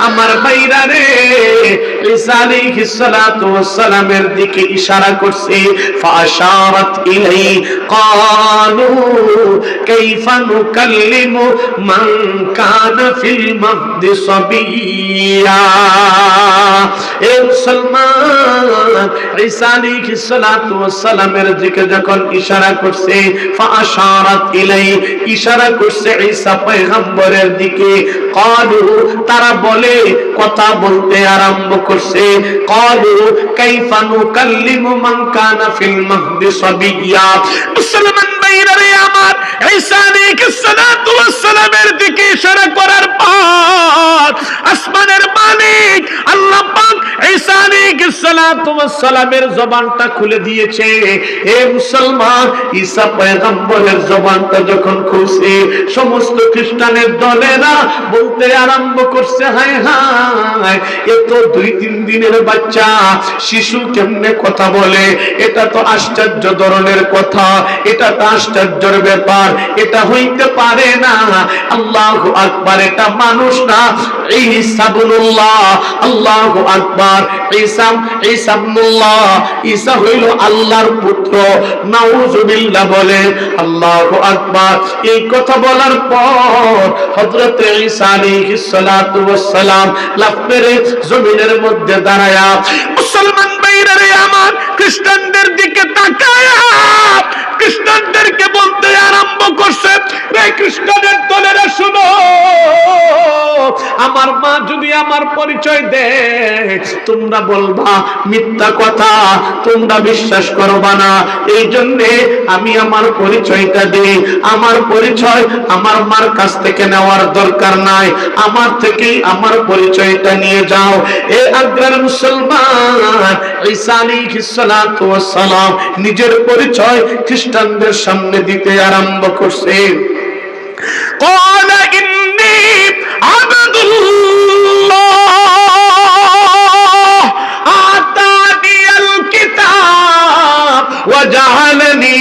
আমার ভাইরা রে, ঈসা আলাইহিস সালাতু ওয়াস সালামের দিকে ইশারা করছে, ফাশারাত ইলাই, ক্বালু কাইফা নুকাল্লিমু মান কানা ফিল মাহদি সাবিয়্যা। এ মুসলমান, ঈসা আলাইহিস সালাতু ওয়াস সালামের দিকে যখন ইশারা করছে, ফাশারাত ইলাই, ইশারা করছে ঈসা পয়গম্বরের দিকে, ক্বালু, তারা বলে, কথা বলতে আরম্ভ করছে, ক্বালু কাইফা নুকাল্লিমু মান কানা ফিল মাহদি সাবিয়্যা। মুসলমান ভাইরা রে আমার, ঈসা আলাইহিস সালাতু ওয়াস সালামের দিকে ইশারা করার পর আসমানের মালিক আল্লাহ পাক ঈসা আলাইহিস সালাতু ওয়াস সালামের জবানটা খুলে দিয়েছে। হে মুসলমান, ঈসা পয়গম্বরের জবানটা যখন খুলছে, সমস্ত খ্রিস্টানের দলেরা বলতে আরম্ভ করছে, হায় হায়, এ তো 2-3 দিনের বাচ্চা, শিশু কেমনে কথা বলে? এটা তো আশ্চর্য ধরনের কথা, এটা তো আশ্চর্যের ব্যাপার, এটা হইতে পারে না। আল্লাহু আকবার, এটা মানুষ না, ঈসা ইবনুল্লাহ। আল্লাহু আকবার, ঈসা ইবনুল্লাহ, ঈসা হইল আল্লাহর পুত্র। নাউজুবিল্লাহ বলে, আল্লাহু আকবার। এই কথা বলার পর হযরত ঈসা আলাইহিস সালাতু ওয়াস সালাম লাফ মেরে জমিনের মধ্যে দাঁড়ায়া, মুসলমান ভাইরা রে আমার, খ্রিস্টানদের দিকে তাকায়া খ্রিস্টানদেরকে বলতে আরম্ভ করছে, রে খ্রিস্টানের দলেরা শুনো, আমার মা যদি আমার পরিচয় দেয়, তোমরা বলবা মিথ্যা কথা, তোমরা বিশ্বাস করবা না। এই জন্যে আমি আমার পরিচয়টা দিই। আমার পরিচয় আমার মার কাছ থেকে নেওয়ার দরকার নাই, আমার থেকেই আমার পরিচয়টা নিয়ে যাও। এ আগ্রার মুসলমান, ঈসা আলাইহিস সালাতু ওয়াস সালাম নিজের পরিচয় খ্রিস্টানদের সামনে দিতে আরম্ভ করছে। ক্বালা ইন্নী আবদুল্লাহ আতানিয়াল কিতাব ওয়া জাআলানি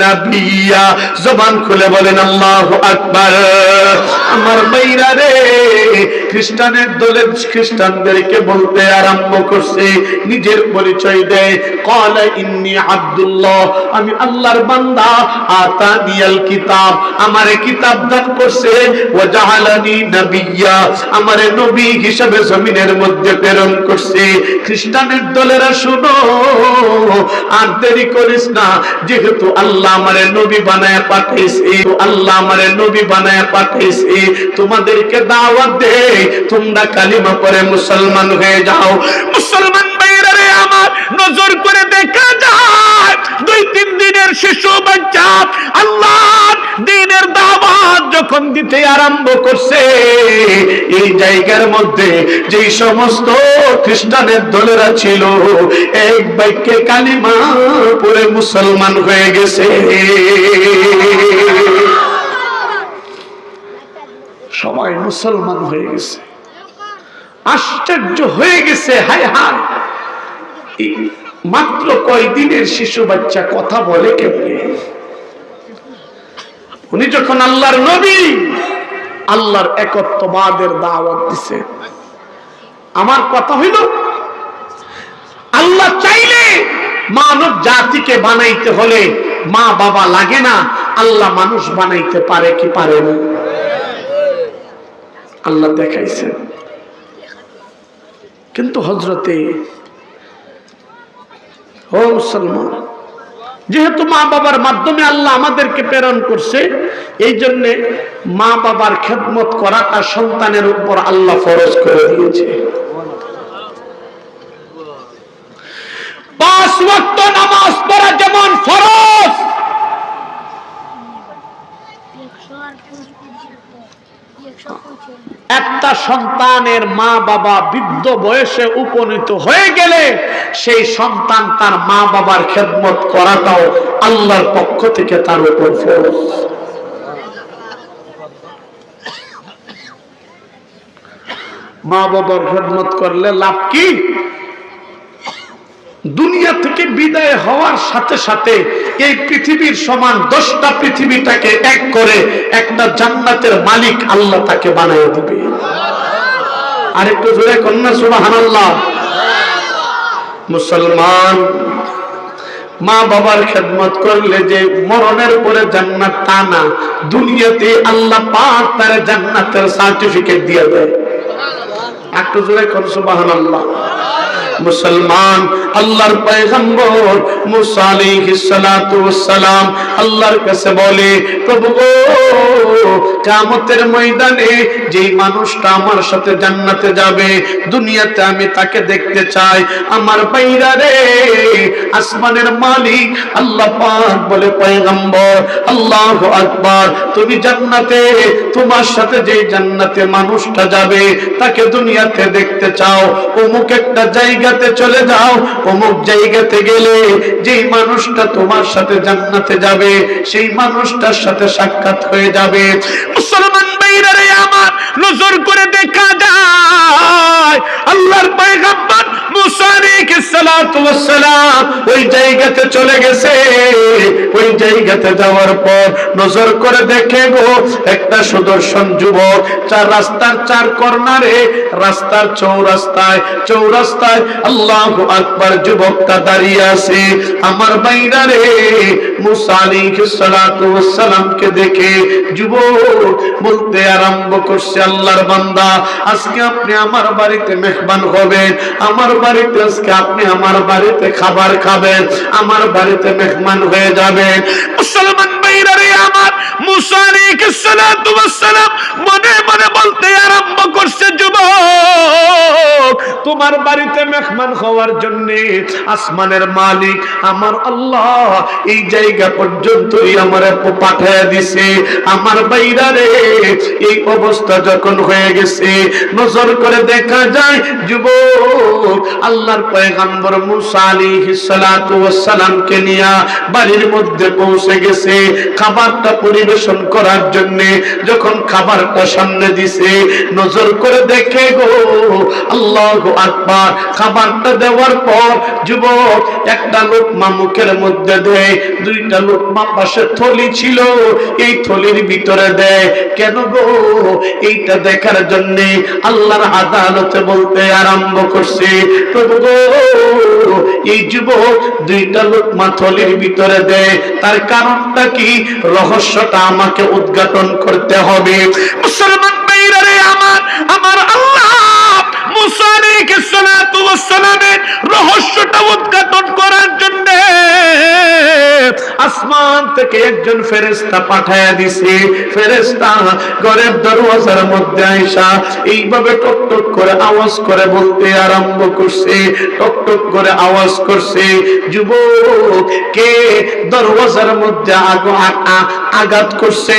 নাবিয়্যা। জবান খুলে বলেন আল্লাহু আকবার। আমার ভাইরা রে, খ্রিস্টানের দলের খ্রিস্টানদেরকে বলতে আরম্ভ করছে, নিজের পরিচয় দেয়, ক্বালা ইন্নী আব্দুল্লাহ, আমি আল্লাহর বান্দা, আতানিয়াল কিতাব, আমারে কিতাব দান করছে, ওয়া জাআলানি নাবিয়্যা, আমারে নবী হিসেবে জমিনের মধ্যে প্রেরণ করছে। খ্রিস্টানের দলেরা শুনো, আর দেরি করিস না, যেহেতু আল্লাহ আমারে নবী বানায়া পাঠাইছে, আল্লাহ আমারে নবী বানায়া পাঠাইছে, তোমাদেরকে দাওয়াত দে, তোমরা কালিমা পড়ে মুসলমান হয়ে যাও। মুসলমান ভাইরা রে আমার, নজর করে দেখা যায় 2-3 দিনের শিশু বাচ্চা আল্লাহর দ্বীনের দাওয়াত যখন দিতে আরম্ভ করছে, এই জায়গার মধ্যে যেই সমস্ত খ্রিস্টানের দলেরা ছিল, এক বাক্যে কালিমা পড়ে মুসলমান হয়ে গেছে। সবাই মুসলমান হয়ে গেছে। আশ্চর্য হয়ে গেছে, হায় হায়, মাত্র কয়দিনের শিশু বাচ্চা কথা বলে কেমনে? উনি যখন আল্লাহর নবী, আল্লাহর একত্ববাদের দাওয়াত দিছে। আমার কথা হইল, আল্লাহ চাইলে মানব জাতিকে বানাইতে হলে মা বাবা লাগে না, আল্লাহ মানুষ বানাইতে পারে কি পারে না? আল্লাহ দেখাইছেন। কিন্তু হযরতে ও মুসলমান, যেহেতু মা বাবার মাধ্যমে আল্লাহ আমাদেরকে প্রেরণ করছে, এই জন্য মা বাবার খেদমত করাটা সন্তানের উপর আল্লাহ ফরজ করে দিয়েছে। 5 ওয়াক্ত নামাজ পড়া যেমন ফরজ, একটা সন্তানের মা বাবা বৃদ্ধ বয়সে উপনীত হয়ে গেলে সেই সন্তান তার মা বাবার খেদমত করাটাও আল্লাহর পক্ষ থেকে তার উপর ফরজ। মা বাবার খেদমত করলে লাভ কি? দুনিয়া থেকে বিদায় হওয়ার সাথে সাথে এই পৃথিবীর সমান 10টা পৃথিবীটাকে এক করে একটা জান্নাতের মালিক আল্লাহ তাকে বানিয়ে দিবে। আর একটু জোরে কন্যা সুবহানাল্লাহ। মুসলমান, মা বাবার খেদমত করলে যে মরণের পরে জান্নাত তা না, দুনিয়াতে আল্লাহ পাক তার জান্নাতের সার্টিফিকেট দিয়ে দেয়। একটু জোরে কন্যা সুবহানাল্লাহ। মুসলমান, আল্লাহর পয়গম্বর মুসা আলাইহিস সালাতু ওয়াস সালাম আল্লাহর কাছে বলে, প্রভু গো, কিয়ামতের ময়দানে যেই মানুষটা আমার সাথে জান্নাতে যাবে, দুনিয়াতে আমি তাকে দেখতে চাই। আমার বাইরা রে, আসমানের মালিক আল্লাহ পাক বলে, পয়গম্বর আল্লাহু আকবার, তুমি জান্নাতে, তোমার সাথে যেই জান্নাতে মানুষটা যাবে তাকে দুনিয়াতে দেখতে চাও, অমুক একটা জায়গা চলে যাও। অমুক জায়গাতে গেলে যেই মানুষটা তোমার সাথে জান্নাতে যাবে সেই মানুষটার সাথে সাক্ষাৎ হয়ে যাবে। মুসলমান ভাইরা রে আমার, নজর করে দেখা যায় আল্লাহর পয়গম্বর মুসা আলাইহিস সালাতু ওয়াস সালাম ওই জায়গাতে চলে গেছে। ওই জায়গাতে যাওয়ার পর নজর করে দেখে গো, একটা সুদর্শন যুবক রাস্তার 4 কর্নারে, রাস্তার চৌরাস্তায় আল্লাহু আকবার যুবকটা দাঁড়িয়ে আছে। আমার বাইরা রে, মুসা আলাইহিস সালাতু ওয়াস সালামকে দেখে যুবক বলতে আরম্ভ করছে, আল্লাহর বান্দা, আজকে আপনি আমার বাড়িতে মেহমান হবেন, আমার বাড়িতে আজকে আপনি আমার বাড়িতে খাবার খাবেন, আমার বাড়িতে মেহমান হয়ে যাবেন। মুসলমান ভাইরা রে আমার, মুসা আলাইহিস সালাতু ওয়াস সালাম মনে মনে বলতে আরম্ভ করছে, যুবক, তোমার বাড়িতে মেহমান হওয়ার জন্য আসমানের মালিক আমার আল্লাহ এই জায়গা পর্যন্তই আমার পাঠিয়ে দিছে। আমার বাইরা রে, এই অবস্থা যখন হয়ে গেছে, নজর করে দেখা যায় যুবক আল্লাহর পয়গম্বর মুসা আলাইহিস সালাতু ওয়াস সালামকে নিয়ে বাড়ির মধ্যে পৌঁছে গেছে খাবারটা পরিবেশন করার জন্য। যখন খাবারটা সামনে দিছে, নজর করে দেখে গো, আল্লাহু আকবার, খাবারটা দেওয়ার পর যুবক একটা লোকমা মুখের মধ্যে দেয়, 2টা লোকমা পাশে থলি ছিল, এই থলির ভিতরে দেয়। কেন গো? এইটা দেখার জন্য আল্লাহর আদালতে বলতে আরম্ভ করছে, প্রভু গো, এই যুবক 2টা লোকমা থলির ভিতরে দেয়, তার কারণটা কি? রহস্যটা আমাকে উদ্ঘাটন করতে হবে। মুসলমান ভাইরা রে আমার, আমার আল্লাহ মুসা আলাইহিস সালাতু ওয়াস সালামের রহস্যটা উদ্ঘাটন করার জন্য আসমান থেকে একজন ফেরেশতা পাঠায়া দিছে। ফেরেশতা ঘরের দরওয়াজার মধ্যে আইসা এইভাবে টক টক করে আওয়াজ করে বলতে আরম্ভ করছে, টক টক করে আওয়াজ করছে, যুবক কে দরওয়াজার মধ্যে আঘাত করছে,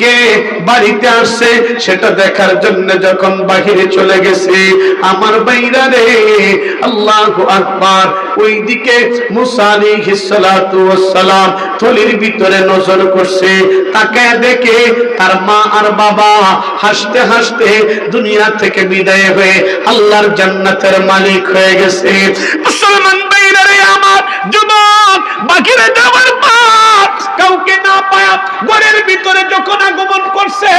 কে বাড়িতে আসছে সেটা দেখার জন্য যখন বাহিরে চলে গেছে, আমার ভাইরা রে, আল্লাহু আকবার, ওইদিকে মুসা আলাইহিস সালাতু ওয়াস সালাম থলির ভিতরে নজর করছে, তাকায় দেখে তার মা আর বাবা হাসতে হাসতে দুনিয়া থেকে বিদায় হয়ে আল্লাহর জান্নাতের মালিক হয়ে গেছে। মুসলমান ভাইরা রে আমার, যুবক বাহিরে যাওয়ার পর কাউকে না পায়া ঘরের ভিতরে যখন আগমন করছে,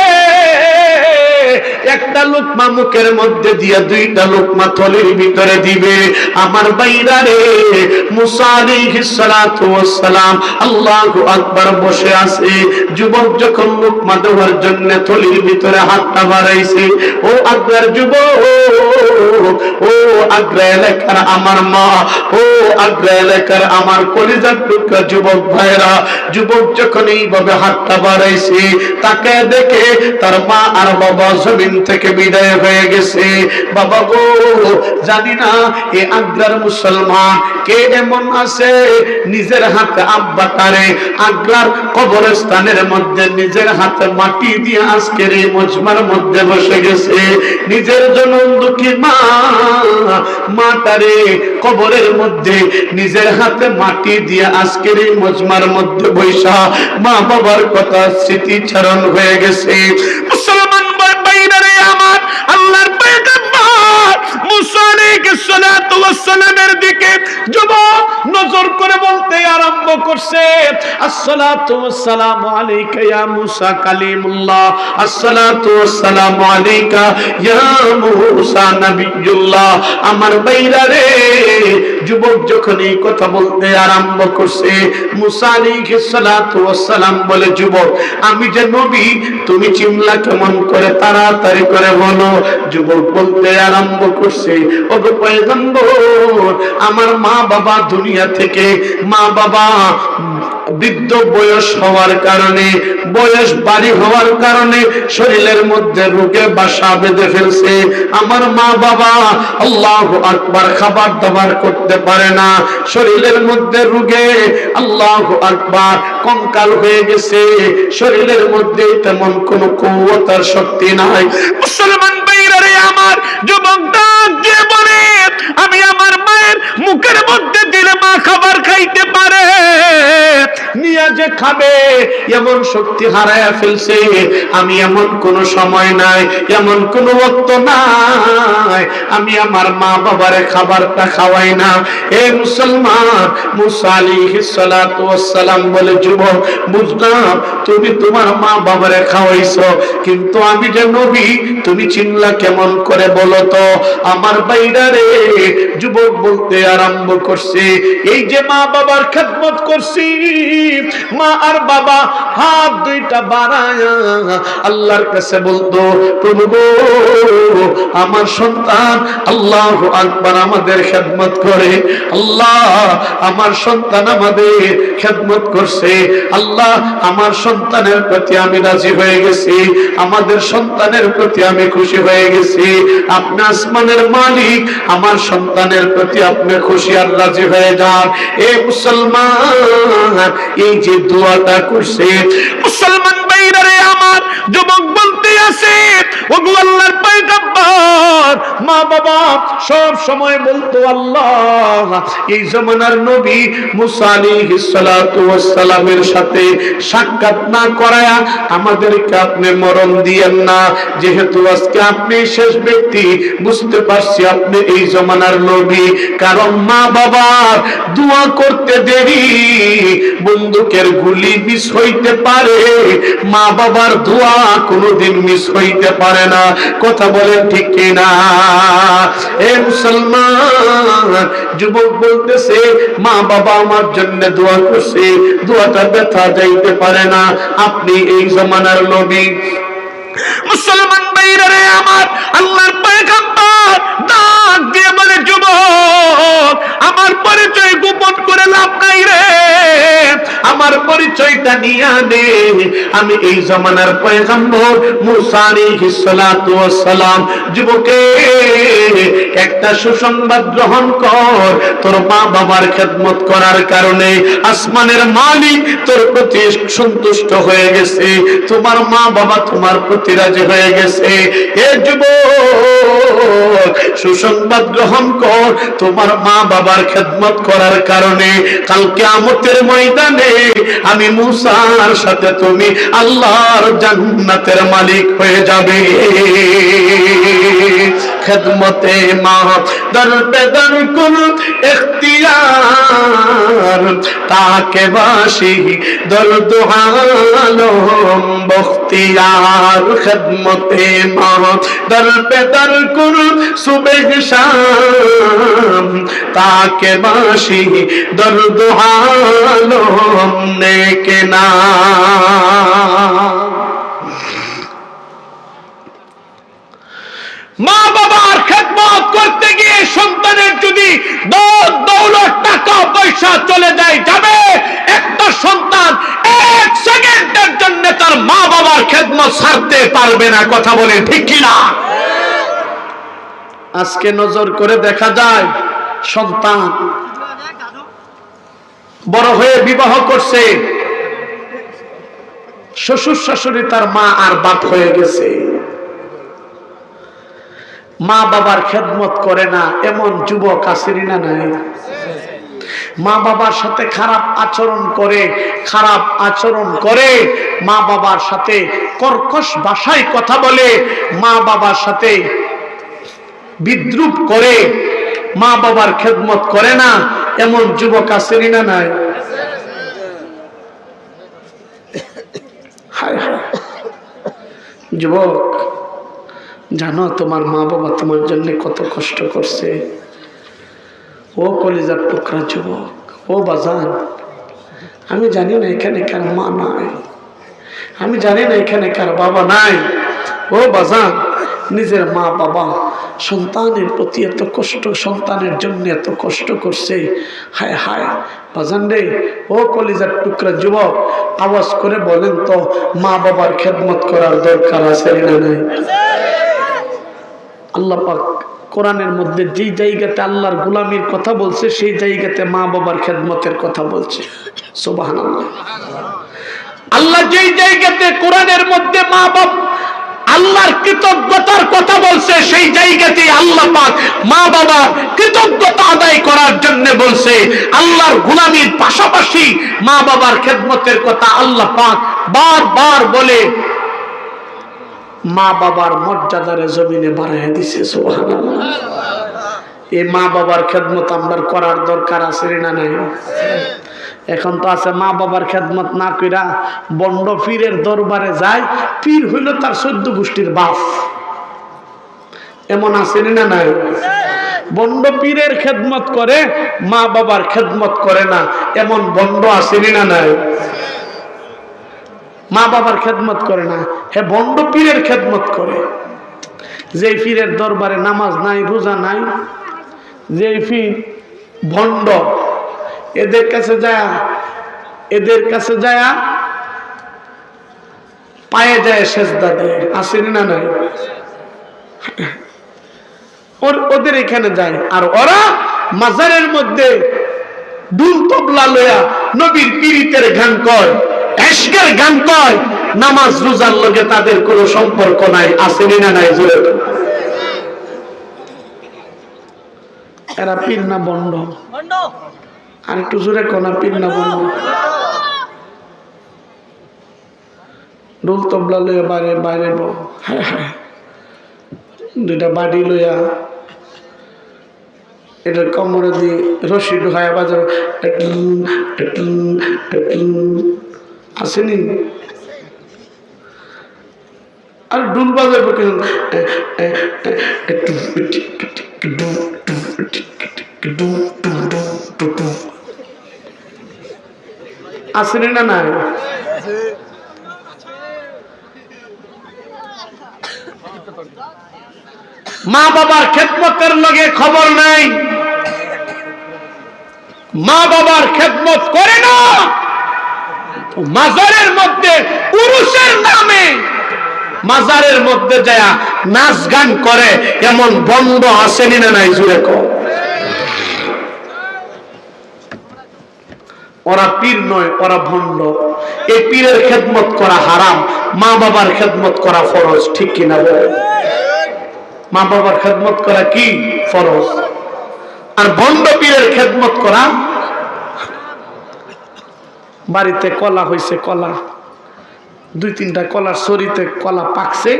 একটা লোকমা মুখের মধ্যে দিয়া দুইটা লোকমা থলির ভিতরে দিবে। আমার ভাইরা রে, মুসা আলাইহিস সালাতু ওয়াস সালাম আল্লাহু আকবার বসে আছে। যুবক যখন লোকমা দেওয়ার জন্য থলির ভিতরে হাতটা বাড়াইছে, ও আগ্রার যুবক, ও আগ্রা এলাকার আমার মা, ও আগ্রা এলাকার আমার কলিজার টুকরা যুবক ভাইরা, যুবক যখন এইভাবে হাতটা বাড়াইছে, তাকে দেখে তার মা আর বাবা জমিন থেকে বিদায় হয়ে গেছে। বাবা গো, জানি না এ আগ্রার মুসলমান কে এমন আছে নিজের হাতে আব্বা তারে আগ্রার কবরস্থানের মধ্যে নিজের হাতে মাটি দিয়ে আজকের এই মজমার মধ্যে বসে গেছে। নিজের জনম দুঃখী মা তারে কবরের মধ্যে নিজের হাতে মাটি দিয়ে আজকের এই মজমার মধ্যে বৈশা মা বাবার কথা স্মৃতিচারণ হয়ে গেছে। মুসলমান ভাইরা রে আমার, আল্লাহর পয়গম্বর মুসা আলাইহিস সালাতু ওয়াস সালামের দিকে যুবক নজর করে বলতে আরম্ভ করছে, আসসালাতু ওয়াসসালামু আলাইকা ইয়া মুসা কালিমুল্লাহ, আসসালাতু ওয়াসসালামু আলাইকা ইয়া মুসা নবিয়ুল্লাহ। আমার ভাইরা রে, যুবক যখন এই কথা বলতে আরম্ভ করছে, মুসা আলাইহিস সালাতু ওয়াস সালাম বলে, যুবক আমি যে নবী তুমি চিনলা কেমন করে, তাড়াতাড়ি করে বলো। যুবক বলতে আরম্ভ করছে, ও গো পয়গম্বর, আমার মা বাবা দুনিয়া থেকে, মা বাবা বৃদ্ধ বয়স হওয়ার কারণে, বয়স বাড়ি হওয়ার কারণে শরীরের মধ্যে রোগে বাসা বেঁধে ফেলছে। আমার মা বাবা আল্লাহু আকবার খাবার দাবার করতে পারে না, শরীরের মধ্যে রোগে আল্লাহু আকবার কঙ্কাল হয়ে গেছে, শরীরের মধ্যে তেমন কোনো কুওয়াত আর শক্তি নাই। মুসলমান ভাইরা রে আমার, যুবক ডাক দিয়ে বলে, আমি আমার মায়ের মুখের মধ্যে দিলে মা খাবার খাইতে পারে, নিয়ে যে খাবে এমন শক্তি হারায়া ফেলছে, আমি এমন কোন সময় নাই, এমন কোন ওয়াক্ত নাই আমি আমার মা বাবারে খাবারটা খাওয়াই না। এ মুসলমান, মুসা আলাইহিস সালাতু ওয়াস সালাম বলে, যুবক বুঝলাম তুমি তোমার মা বাবারে খাওয়াইছো, কিন্তু আমি যে নবী তুমি চিনলা কেমন করে বলো তো। আমার ভাইরা রে, যুবক বলতে আরম্ভ করছে, এই যে মা বাবার খেদমত করছি, মা আর বাবা হাত দুইটা বাড়ায়া আল্লাহর কাছে বলতো, প্রভু গো আমার সন্তান আল্লাহু আকবার আমাদের খেদমত করে, আল্লাহ আমার সন্তান আমাদের খেদমত করছে, আল্লাহ আমার সন্তানের প্রতি আমি রাজি হয়ে গেছি, আমাদের সন্তানের প্রতি আমি খুশি হয়ে গেছি, আপনি আসমানের মালিক, আমার সন্তানের প্রতি আপনি খুশি আর রাজি হয়ে যান। এ মুসলমান, এই যে দোয়াটা করছে, মুসলমান ভাইরা রে আমার, যুবক বলতে আছে, ওগো আল্লাহর পয়গম্বর, মা বাবা সব সময় বলতো আল্লাহ এই জামানার নবী মুসা আলাইহিস সালাতু ওয়াস সালামের সাথে সাক্ষাৎ না করায়া আমাদেরকে আপনি মরণ দিয়েন না, যেহেতু আজকে আপনি শেষ ব্যক্তি, বুঝতে পারছি আপনি এই জামানার নবী, কারণ মা বাবার দোয়া করতে দেরি, বন্দুকের গুলি মিস হইতে পারে, মা বাবার দোয়া কোনোদিন মিস হইতে পারে না। কথা বলেন ঠিক কিনা? এ মুসলমান, যুবক বলতেছে, মা বাবা আমার জন্য দোয়া করছে, দোয়াটা ব্যথা যাইতে পারে না, আপনি এই জামানার নবী। মুসলমান ভাইরা রে আমার, আল্লাহর পয়গম্বর ডাক দিয়ে বলে, যুবক আমার পরিচয় গোপন করে লাভ নাই রে, আমার পরিচয়টা নিয়ে নে, আমি এই জমানার পয়গম্বর মুসা আলাইহিস সালাতু ওয়াস সালাম। যুবকে একটা সুসংবাদ গ্রহণ কর, তোর মা বাবার খেদমত করার কারণে আসমানের মালিক তোর প্রতি সন্তুষ্ট হয়ে গেছে, তোমার মা বাবা তোমার প্রতি রাজি হয়ে গেছে। হে যুবক, সুসংবাদ গ্রহণ কর, তোমার মা বাবার খেদমত করার কারণে কাল কিয়ামতের ময়দানে আমি মুসার সাথে তুমি আল্লাহর জান্নাতের মালিক হয়ে যাবে। খেদমতে মা দর পে দর কুল ইখতিয়ার, তাকে বাসি দর্দ আলম বখতিয়ার। খেদমতে মা দর পে দর কুল সুবহ শাম, তাকে বাসি দর্দ আলম নেকে নাম। মা বাবার খেদমত করতে গিয়ে সন্তানের যদি দৌলত টাকা পয়সা চলে যায়, যাবে। একটা সন্তান এক সেকেন্ডের জন্য তার মা বাবার খেদমত ছাড়তে পারবে না। কথা বলেন ঠিক কিনা? আজকে নজর করে দেখা যায় সন্তান বড় হয়ে বিবাহ করছে, শ্বশুর শাশুড়ি তার মা আর বাপ হয়ে গেছে, মা বাবার খেদমত করে না, এমন যুবক আছে না নাই? মা বাবার সাথে খারাপ আচরণ করে, মা বাবার সাথে কর্কশ ভাষায় কথা বলে, মা বাবার সাথে বিদ্রুপ করে, মা বাবার খেদমত করে না, এমন যুবক আছে না নাই? হায় হায় যুবক, জানো তোমার মা বাবা তোমার জন্য কত কষ্ট করছে? ও কলিজার টুকরা যুবক, ও বাজান, আমি জানি না এখানে কার মা নাই, আমি জানি না এখানে কার বাবা নাই। ও বাজান, নিজের মা বাবা সন্তানের প্রতি এত কষ্ট, সন্তানের জন্য এত কষ্ট করছে। হায় হায় বাজান রে, ও কলিজার টুকরা যুবক, আওয়াজ করে বলেন তো, মা বাবার খেদমত করার দরকার আছে না নাই? আল্লাহ পাক কোরআনের মধ্যে যেই জায়গাতে আল্লাহর গোলামির কথা বলছে, সেই জায়গাতে মা বাবার খেদমতের কথা বলছে। সুবহানাল্লাহ। আল্লাহ যেই জায়গাতে কোরআনের মধ্যে মা বাবা আল্লাহর কৃতজ্ঞতার কথা বলছে, সেই জায়গাতে আল্লাহ পাক মা বাবা কৃতজ্ঞতা আদায় করার জন্য বলছে। আল্লাহর গোলামির পাশাপাশি মা বাবার খেদমতের কথা আল্লাহ পাক বারবার বলে মা বাবার মর্যাদারে জমিনে বাড়াইয়া দিছে। সুবহানাল্লাহ। এই মা বাবার খেদমত আমরা করার দরকার আছে না নাই? এখন তো আছে মা বাবার খেদমত না কইরা বন্ড পীরের দরবারে যায়, পীর হইল তার 14 গোষ্ঠীর বাপ, এমন আছে না নাই? বন্ড পীরের খেদমত করে, মা বাবার খেদমত করে না, এমন বন্ড আছে না নাই? মা বাবার খেদমত করে না, হে বন্ড পীরের খেদমত করে। যে পীরের দরবারে নামাজ নাই, রোজা নাই, যে পীর ভণ্ড, এদের কাছে যায় পায়ে যায় সেজদা দেয়, আসেনি না নাই? ওদের এখানে যায়, আর ওরা মাজারের মধ্যে দুল তবলা লয়া নবীর পীরিতের গান কয়, এশকের গান কয়, নামাজ রোজার লগে তাদের কোনো সম্পর্ক নাই। আসেনি না নাই? জোরে এরা পীর না বন্ড? আর একটু জোরে কোনা, পীর না বন্ড? ডোল তবলা লইয়া বাইরে হ্যাঁ হ্যাঁ, দুইটা বাড়ি লইয়া এটা কোমরে দিয়ে রশি ঢুকায়া বাজার আসেনি? আর ডুল বাজাবো কেন? আসেনি না নাই? মা বাবার খেদমতের লগে খবর নাই, মা বাবার খেদমত করে না, মাজারের মধ্যে পুরুষের নামে মাজারের মধ্যে যায় নাচ গান করে এমন বন্ধ আসেনি না নাই জুড়ে কো। ওরা পীর নয়, ওরা ভণ্ড। এই পীরের খেদমত করা হারাম, মা বাবার খেদমত করা ফরজ, ঠিক কিনা বলে? মা বাবার খেদমত করা কি ফরজ, আর ভণ্ড পীরের খেদমত করা। বাড়িতে কলা হয়েছে, কলা 2-3টা কলার শরীতে কলা পাকছে,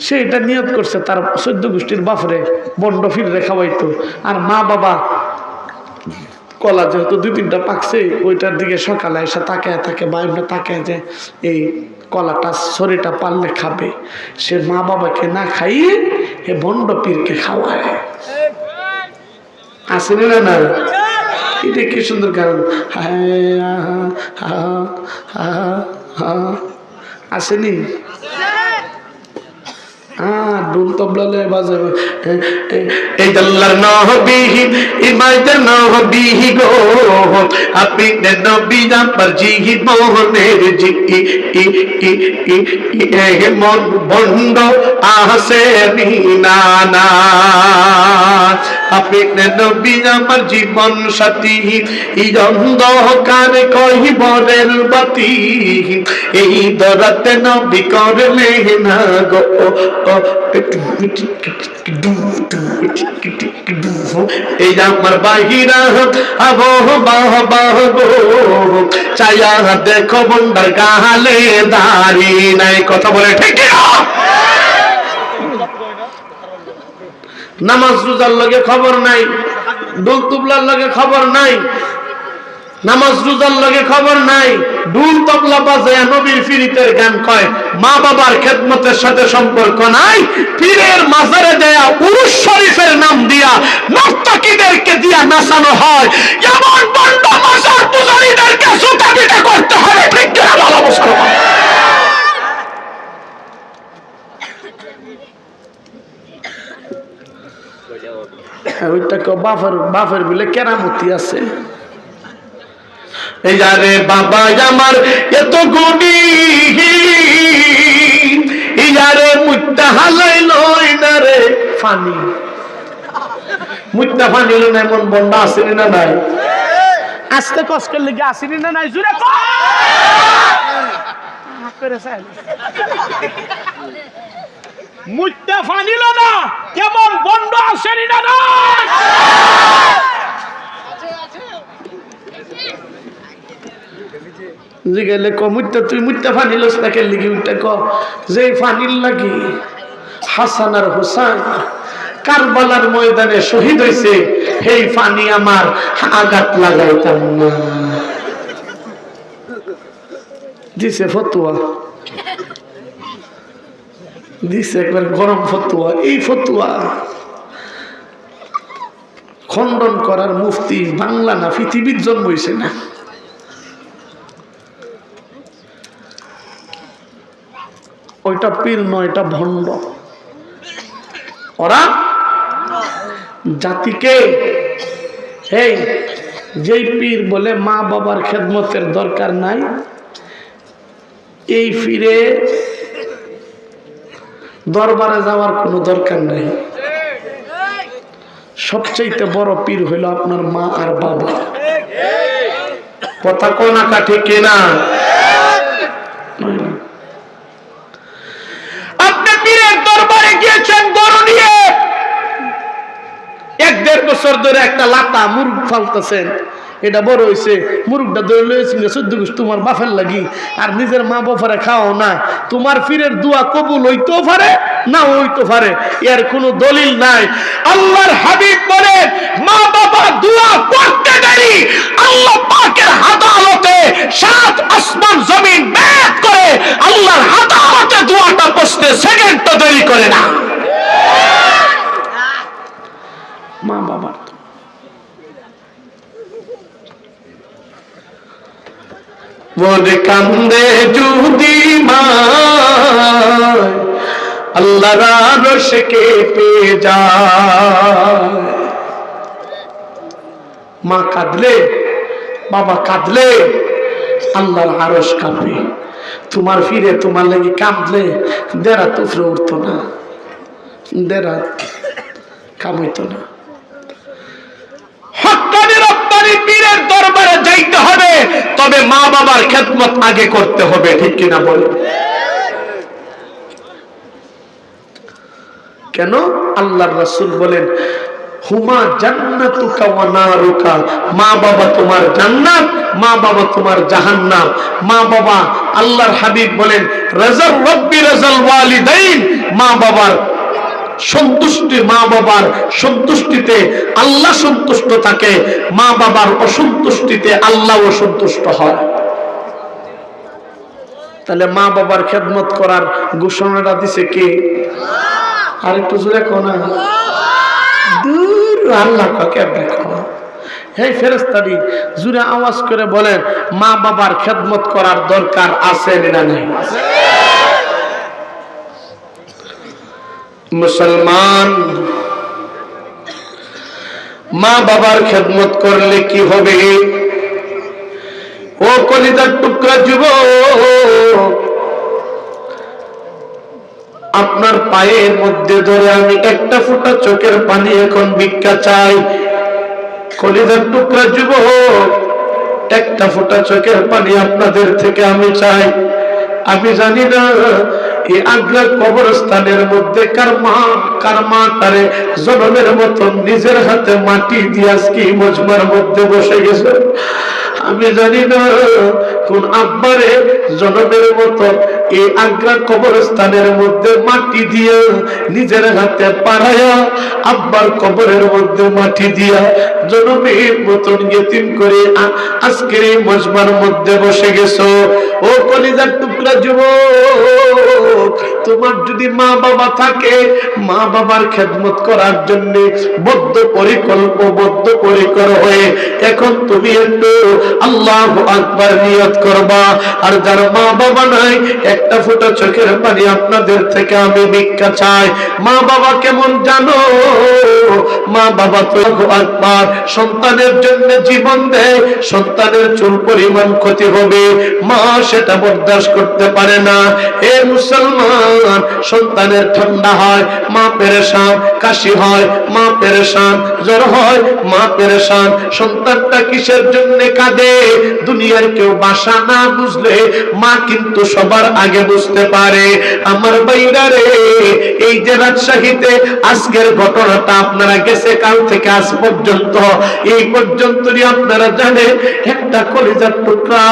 সে এটা নিয়ত করছে তার 14 গোষ্ঠীর বাপরে বন্ড ফিরে খাওয়াইতো, আর মা বাবা কলা যেহেতু 2-3টা পাকছে ওইটার দিকে সকালে এসে তাকায় থাকে বা এমনি তাকায় যে এই কলাটা শরীরটা পারলে খাবে, সে মা বাবাকে না খাইয়ে এ বন্ড পীরকে খাওয়ায়। আসেনি না না? এটা কি সুন্দর গান, আসেনি? ডুল তবলা বাজে। এই আল্লাহর নবী ইমাইতে নবী গো, আপনি নবী জাপার জি মোহনের জি মন বন্ধ আসে না না, আপনি নবী আমার জীবন সাথী, এই অন্ধকার কহিবরের বাতি, এই দরাতে নবী করলে না গো। এই আমার বাহিরা আবহ বাহ বাহ গো, চাইয়া দেখো বন্ডার গালে দাড়ি নাই। কথা বলে ঠিক না? নামাজ রোজার লগে খবর নাই, ডুল তুবলার লগে খবর নাই, নামাজ রোজার লগে খবর নাই, ডুল তবলা বাজায় নবীর ফিরিতের গান কয়, মা বাবার খেদমতের সাথে সম্পর্ক নাই, পীরের মাজারে দেয়া উরুস শরীফের নাম দিয়া নর্তকীদেরকে দিয়া নাচানো হয়, এমন বন্ড মাজার পূজারীদেরকে জুতা পিটা করতে হবে, ঠিক কিনা বলো মুসলমান? ওইটা বাপের বলে কেরামতি আছে। এই যারে বাবা আমার এত গুণী, এই যারে মুত্তা হালাইল না রে ফানি, মুত্তা ফানি হলো না এমন বন্ডা আসেনি না নাই? আজকে কষ্টের লেগে আসেনি না নাই? জুড়ে মুত্তা ফানিল না কেমন বন্ড আসেনি না নাই? জিগাইলে ক মুত্তা, তুই মুত্তা ফানিলস তাকে লিখি উঠতে ক যে ফানিল লাগি হাসান আর হুসাইন কারবালার ময়দানে শহীদ হয়েছে, এই ফানি আমার আঘাত লাগাইতাম না। দিছে ফতুয়া, দিছে একবার গরম ফতুয়া। এই ফতুয়া খণ্ডন করার মুফতি বাংলা না পৃথিবীর জন্ম হয়েছে না। ওইটা পীর নয়, এটা ভণ্ড। ওরা জাতিকে এই যেই পীর বলে মা বাবার খেদমতের দরকার নাই, এই পীরে দরবারে যাওয়ার কোনো দরকার নাই। সবচেয়ে বড় পীর হইল আপনার মা আর বাবা। কথা কোন আঁকা ঠিক কিনা? আপনি পীরের দরবারে গিয়েছেন গরু নিয়ে, 1-1.5 বছর ধরে একটা লাতা মুরগ ফালতেছেন, এটা বড় হয়েছে, মুরগটা ধরে লয়েছি 14 গোষ্ঠী তোমার বাপের লাগি, আর নিজের মা বাপারে খাও না, তোমার পীরের দোয়া কবুল হইতেও পারে না হইতে পারে, এর কোনো দলিল নাই। আল্লাহর হাবিব বলেন মা বাবা দোয়া করতে দেরি আল্লাহ পাকের আদালতে 7 আসমান জমিন ভেদ করে আল্লাহর আদালতে দোয়াটা বসতে সেকেন্ডও দেরি করে না। মা বাবার ওরে কান্দে যদি মা আল্লাহর আরশে কেঁপে যায়, মা কাঁদলে বাবা কাঁদলে আল্লাহর আরশ কাঁপে। তোমার ফিরে তোমার লাগি কাঁদলে দেরাত উপরে উঠতো না, দেরাত কামাইতো না। হক্কানি রব্বানি পীরের দরবারে যাইতে হবে, তবে মা বাবার খেদমত আগে করতে হবে, ঠিক কিনা বলেন? কেন? আল্লাহর রাসূল বলেন হুমা জান্নাতুকা ওয়া নারুকা, মা বাবা তোমার জান্নাত, মা বাবা তোমার জাহান্নাম। মা বাবা, আল্লাহর হাবিব বলেন রাজাল রব্বি রাজাল ওয়ালিদাইন, মা বাবার সন্তুষ্টি, মা বাবার সন্তুষ্টিতে আল্লাহ সন্তুষ্ট থাকে, মা বাবার অসন্তুষ্টিতে আল্লাহ অসন্তুষ্ট হয়। তাহলে মা বাবার খেদমত করার ঘোষণাটা দিছে কে? আর একটু জোরে কোনা দূর আল্লাহ কাকে দেখো। এই ফেরেশতাটি জোরে আওয়াজ করে বলেন মা বাবার খেদমত করার দরকার আছে না নাই? মুসলমান, মা বাবার খেদমত করলে কি হবে? ও কলিজার টুকরা যুবক, আপনার পায়ের মধ্যে ধরে আমি একটা ফোঁটা চোখের পানি এখন ভিক্ষা চাই। কলিজার টুকরা যুবক, একটা ফোঁটা চোখের পানি আপনাদের থেকে আমি চাই। আমি জানি না এই আগ্রা কবরস্থানের মধ্যে কার মা তারে জনমের মতন নিজের হাতে মাটি দিয়ে আজকে মজমার মধ্যে বসে গেছে। আমি জানি না কোন আব্বারে জনমের মতো এই আগ্রা কবরস্থানের মধ্যে মাটি দিয়া নিজের হাতে পাড়ায়া আব্বার কবরের মধ্যে মাটি দিয়া জনমের মতন ইতিম করে আজকের এই মজমার মধ্যে বসে গেছো। ও কলিজার টুকরা যুবক, তোমার যদি মা বাবা থাকে, মা বাবার খেদমত করার জন্য বদ্ধপরিকর হয়ে এখন তুমি একটু আল্লাহু আকবার নিয়ত করবা। আর যার মা বাবা নাই, একটা ফোঁটা চোখের পানি আপনাদের থেকে আমি ভিক্ষা চাই। মা বাবা কেমন জানো? মা বাবা তো আকবার সন্তানের জন্য জীবন দেয়, সন্তানের চুল পরিমাণ ক্ষতি হবে, মা সেটা বরদাস্ত করতে পারে না। এ মুসলমান, সন্তানের ঠান্ডা হয়, মা পেরেশান, কাশি হয়, মা পেরেশান, জ্বর হয়, মা পেরেশান। সন্তানটা কিসের জন্য কাঁদে? দুনিয়ার কেউ ভাষা না বুঝলে মা কিন্তু সবার আগে বুঝতে পারে। আমার ভাইরা রে, এই যে রাজশাহীতে আজকের ঘটনাটা আপনারা গেছে কাল থেকে আজ পর্যন্ত, এই পর্যন্তই আপনারা জানেন একটা কলিজার টুকরা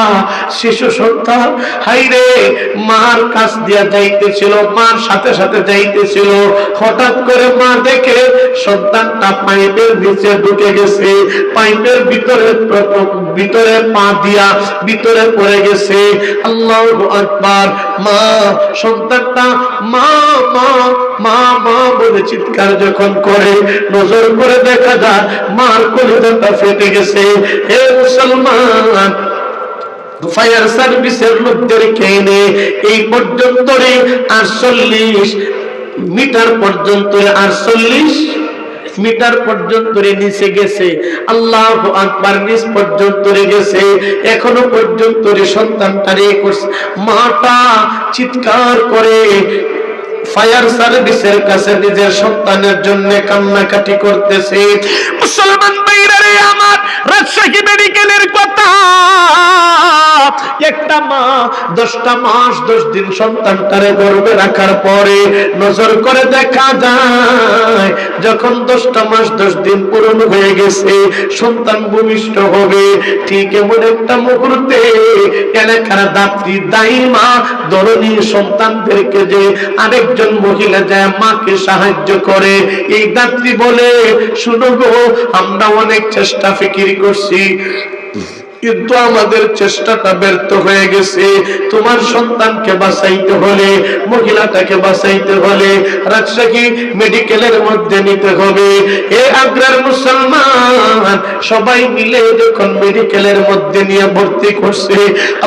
শিশু সন্তান হাইরে মার কাছ দিয়া যাইতেছিল, মার সাথে সাথে যাইতেছিল, হঠাৎ করে মা দেখে সন্তানটা পাইপের নিচে ঢুকে গেছে, পাইপের ভিতরে পা দিয়া ভিতরে পড়ে গেছে। আল্লাহু আকবার। মা সন্তানটা মা মা মা মা বলে চিৎকার যখন করে, নজর করে দেখা যায় মার কলিজাটা ফেটে গেছে। হে মুসলমান, ফায়ার সার্ভিসের লোকদেরকে এনে এই পর্যন্ত 48 মিটার পর্যন্ত 48 মিটার পর্যন্ত নিচে গেছে। আল্লাহু আকবার, নিচ পর্যন্ত গেছে। এখনো পর্যন্ত সন্তানটারে মাটা চিৎকার করে ফায়ার সার্ভিসের কাছে নিজের সন্তানের জন্য কান্নাকাটি করতেছে। মুসলমান ভাইরা রে আমার, রাজশাহী মেডিকেলের কথা, একটা মা 10টা মাস 10 দিন সন্তানটারে গর্ভে রাখার পরে নজর করে দেখা যায় যখন 10টা মাস 10 দিন পূরণ হয়ে গেছে, সন্তান ভূমিষ্ঠ হবে, ঠিক এমন একটা মুহূর্তে এলাকার দাত্রী দাইমা ধরনী সন্তানদেরকে যে আরেকজন মহিলা যায় মাকে সাহায্য করে, এই দাত্রী বলে শুনো গো, আমরা অনেক চেষ্টা ফিকির করছি কিন্তু আমাদের চেষ্টাটা ব্যর্থ হয়ে গেছে। তোমার সন্তানকে বাঁচাইতে হলে, মহিলাটাকে বাঁচাইতে হলে রাজশাহী মেডিকেলের মধ্যে নিতে হবে। এ আগ্রার মুসলমান সবাই মিলে যখন মেডিকেলের মধ্যে নিয়ে ভর্তি করছে,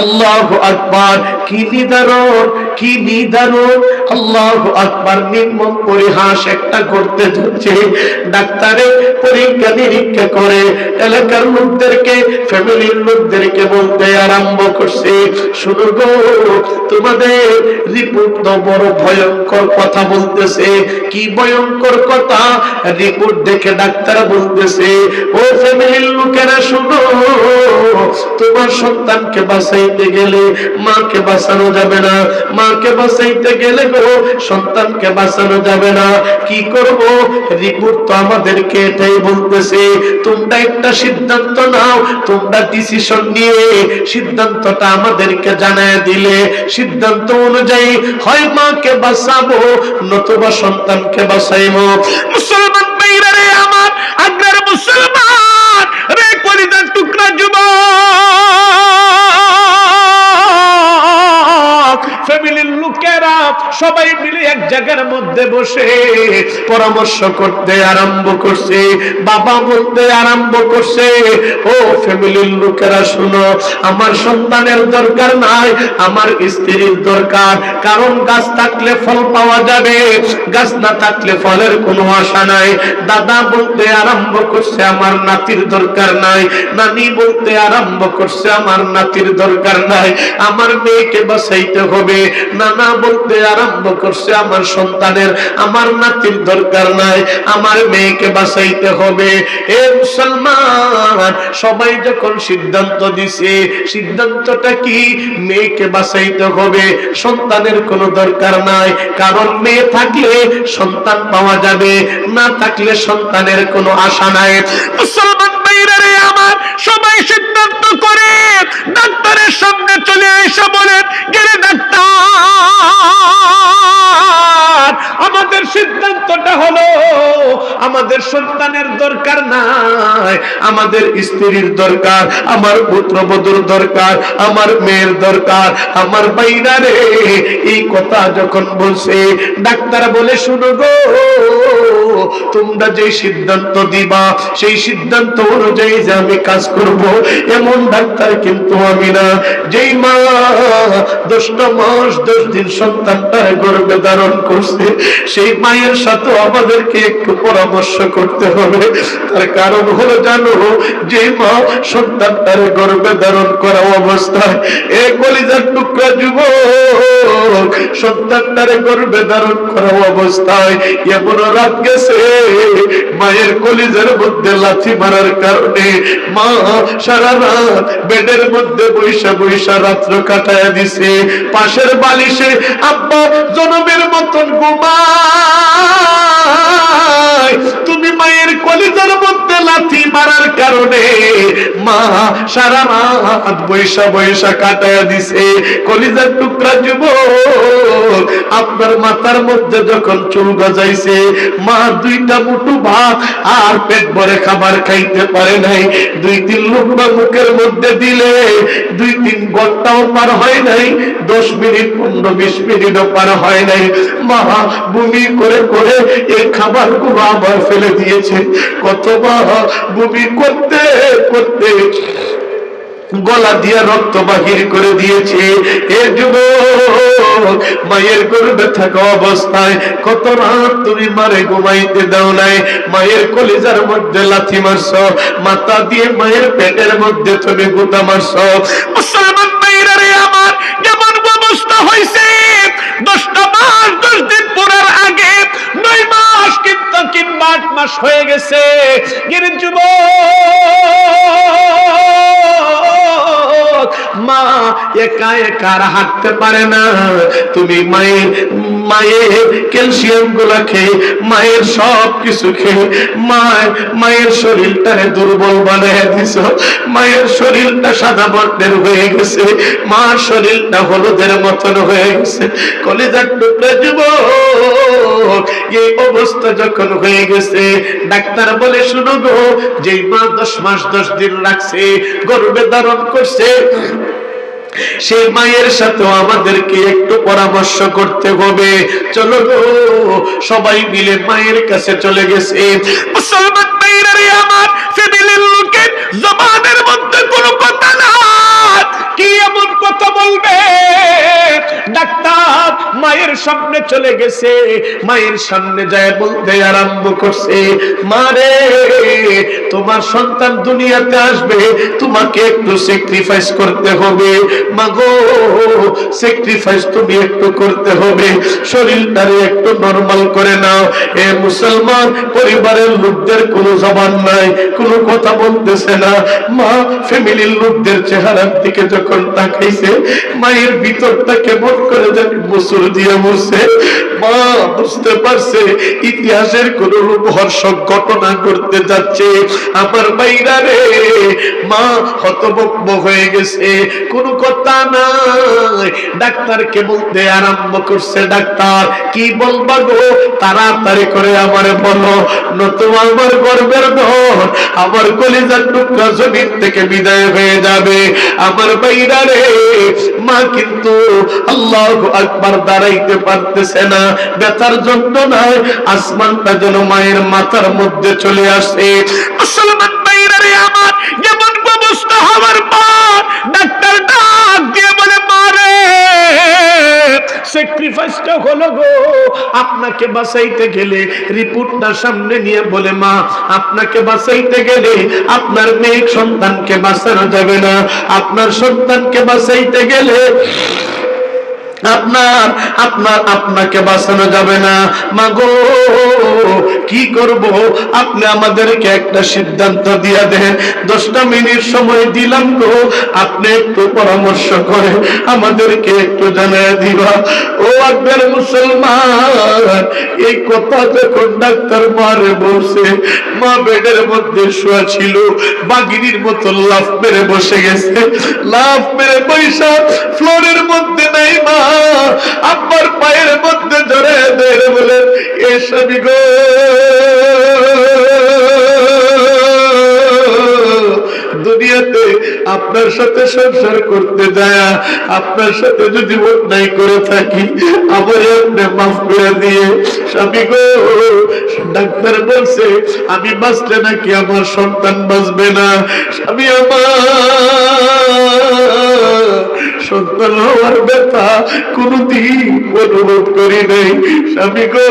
আল্লাহু আকবার, কি নিদারুণ, কি নিদারুণ! আল্লাহু আকবার, নির্মম পরিহাস একটা করতে যাচ্ছে। ডাক্তারে পরীক্ষা নিরীক্ষা করে এলাকার লোকদেরকে, ফ্যামিলির লোকদেরকে বলতে আরম্ভ করছে, শুনো গো, তোমাদের রিপোর্ট তো বড় ভয়ঙ্কর কথা বলতেছে। কি ভয়ঙ্কর কথা? রিপোর্ট দেখে ডাক্তার বলতেছে, ও ফ্যামিলির লোকেরা শুনো, তোমার সন্তানকে বাঁচাইতে গেলে মাকে বাঁচানো যাবে না, মাকে বাঁচাইতে গেলে গো সন্তানকে বাঁচানো যাবে না। কি করব? রিপোর্ট তো আমাদেরকে এটাই বলতেছে। তোমরা একটা সিদ্ধান্ত নাও, তোমরা ডিসিশন নিয়ে সিদ্ধান্তটা আমাদেরকে জানায় দিলে সিদ্ধান্ত অনুযায়ী হয় মাকে বাঁচাবো নতুবা সন্তানকে বাঁচাইবো। মুসলমান ভাইরা রে আমার, আগ্রার মুসলমান রে, কলিজার টুকরা যুবক, ফ্যামিলির লোকেরা সবাই মিলে এক জায়গার মধ্যে বসে পরামর্শ করতে আরম্ভ করছে। বাবা বলতে আরম্ভ করছে, ও ফ্যামিলির লোকেরা শুনো, আমার সন্তানের দরকার নাই, আমার স্ত্রীর দরকার। কারণ গাছ থাকলে ফল পাওয়া যাবে, গাছ না থাকলে ফলের কোনো আশা নাই। দাদা বলতে আরম্ভ করছে, আমার নাতির দরকার নাই। নানি বলতে আরম্ভ করছে, আমার নাতির দরকার নাই, আমার মেয়েকে বাঁচাইতে হবে। নানা বলতে আরম্ভ করছে, আমার সন্তানের, আমার নাতির দরকার নাই, আমার মেয়েকে বাঁচাইতে হবে। এ মুসলমান, সবাই যখন সিদ্ধান্ত দিছে, সিদ্ধান্তটা কি? মেয়েকে বাঁচাইতে হবে, সন্তানের কোনো দরকার নাই। কারণ মেয়ে থাকলে সন্তান পাওয়া যাবে, না থাকলে সন্তানের কোনো আশা নাই। মুসলমান ভাইরা রে আমার, সবাই সিদ্ধান্ত করে ডাক্তারের সামনে চলে এসে বলেন, গেলে ডাক্তার, আমাদের সিদ্ধান্তটা হলো আমাদের সন্তানের দরকার নাই, আমাদের স্ত্রীর দরকার, আমার পুত্রবধূর দরকার, আমার মেয়ের দরকার। আমার ভাইরা রে, এই কথা যখন বলছে, ডাক্তার বলে, শুনো গো, তোমরা যে সিদ্ধান্ত দিবা সেই সিদ্ধান্ত অনুযায়ী যে আমি কাজ করব এমন ডাক্তার কিন্তু আমি না। যেই মা 10টা মাস 10 দিন সন্তানটা গর্ভে ধারণ করছে, সেই মায়ের সাথে আমাদেরকে একটু পরামর্শ করতে হবে। তার কারণ হলো জানো, যে মা সন্তানটার গর্ভে ধারণ করা অবস্থায়, এ কলিজার টুকরা যুবক, সন্তানটারে গর্ভে ধারণ করা অবস্থায় এমন রাত গেছে, মায়ের কলিজার মধ্যে লাথি মারার কারণে মা সারা রাত বেডের মধ্যে বৈশা বৈশা রাত্র কাটায় দিছে। পাশের বালিশে আব্বা জনমের মতন ঘুমায়, তুমি মায়ের কলিজার মধ্যে লাথি মারার কারণে মা সারা রাত বৈশা বৈশা কাটায় দিছে। কলিজার টুকরা যুবক, আপনার মাথার মধ্যে যখন চুল গজাইছে, মা 2টা মুঠো ভাত আর পেট ভরে খাবার খাইতে পারে নাই। 2-3 লুকমা মুখের মধ্যে দিলে 2-3 ঘন্টাও পার হয় নাই, 10 মিনিট 15-20 মিনিটও পার হয় নাই, মা বমি করে করে এই খাবারগুলো আবার ফেলে দিয়েছে। কত মা বমি করতে করতে গলা দিয়ে রক্ত বাহির করে দিয়েছে। এ যুবক, মায়ের গর্ভে থাকা অবস্থায় কত রাত তুমি মারে ঘুমাইতে দাও নাই, মায়ের কলিজার মধ্যে লাথি মারছো, মাথা দিয়ে মায়ের পেটের মধ্যে তুমি গুতা মারছো। মুসলমান ভাইরা রে আমার, যেমন অবস্থা হয়েছে, 10টা মাস 10 দিন পড়ার আগে 9 মাস কিন্তু কিংবা 8 মাস হয়ে গেছে। গিরিন যুবক, মা একা একা হাঁটতে পারে না। তুমি মায়ের ক্যালসিয়াম গুলা খেয়ে, মায়ের সব কিছু খেয়ে মায়ের শরীরটারে দুর্বল বানায় দিছ। মায়ের শরীরটা সাদা বর্ণের হয়ে গেছে, মার শরীরটা হলুদের মতন হয়ে গেছে। কলিজার টুকরা যুবক, এই অবস্থা যখন হয়ে গেছে, ডাক্তার বলে, শুনো গো, যেই মা 10 মাস 10 দিন রাখছে, গর্ভে ধারণ করছে, সেই মায়ের সাথে আমাদেরকে একটু পরামর্শ করতে হবে। চলো গো, সবাই মিলে মায়ের কাছে চলে গেছে। মুসলমান ভাইরা রে আমার, ফ্যামিলির লোকের জবানের মধ্যে কোনো কথা না, কি এমন কথা বলবে? ডাক্তার মায়ের সামনে চলে গেছে, মায়ের সামনে যায় বলতে আরম্ভ করছে, মা রে তোমার সন্তান দুনিয়াতে আসবে, তোমাকে একটু স্যাক্রিফাইস করতে হবে। মাগো স্যাক্রিফাইস তুমি একটু করতে হবে, শরীরটারে একটু নরমাল করে নাও। এ মুসলমান পরিবারের লোকদের কোনো জবান নাই, কোনো কথা বলতেছে না। মা ফ্যামিলির লোকদের চেহারার দিকে যখন তাকাইছে, মায়ের ভিতরটা কেমন করে জানি মুসুর দিয়ে বসে। মা বুঝতে পারছে ইতিহাসের কোন রূপহর্ষক ঘটনা করতে যাচ্ছে আমার বাইরা রে। মা হতভম্ব হয়ে গেছে, কোনো কথা নাই। ডাক্তারকে বলতে আরম্ভ করছে, ডাক্তার কি বলবা গো, তাড়াতাড়ি করে আমারে বলো, নতুবা আমার গর্বের ধন, আমার কলিজার টুকরা জমিন থেকে বিদায় হয়ে যাবে। আমার বাইরা রে, মা কিন্তু আল্লাহু আকবার দাঁড়াইতে পারতেছে না, ব্যথার যন্ত্রণায় আসমানটা যেন মায়ের মাথার মধ্যে চলে আসে। মুসলমান বাইরা রে আমার, যেমন অবস্থা হওয়ার পর ডাক্তার ডাক দিয়ে বলে, মারে স্যাক্রিফাইসটা হলো গো, আপনাকে বাঁচাইতে গেলে রিপোর্টটা সামনে নিয়ে বলে, মা আপনাকে বাঁচাইতে গেলে আপনার মেয়ে সন্তানকে বাঁচানো যাবে না, আপনার সন্তানকে বাঁচাইতে গেলে আপনাকে বাঁচানো যাবে না। মাগো কি করব, আপনি আমাদেরকে একটা সিদ্ধান্ত দিয়ে দেন, 10টা মিনিট সময় দিলাম গো, আপনি একটু পরামর্শ করে আমাদেরকে একটু জানিয়ে দিবা। ও আকবার মুসলমান, এই কথা যখন ডাক্তার মারে বসে, মা বেডের মধ্যে শোয়া ছিল, বাগিনীর মতো লাফ মেরে বসে গেছে। লাফ মেরে পয়সা ফ্লোরের মধ্যে নাই, মা আব্বার পায়ের মধ্যে ধরে ধরে বলে, এ স্বামী গো, দুনিয়াতে আপনার সাথে সংসার করতে যায় আপনার সাথে যদি অন্যায় করে থাকি, আমার আপনি মাফ করে দিয়ে। স্বামী গো, ডাক্তার বলছে আমি বাঁচলে নাকি আমার সন্তান বাঁচবে না। স্বামী আমার সন্তান হওয়ার ব্যথা কোনদিন অনুভব করি নাই। স্বামী গো,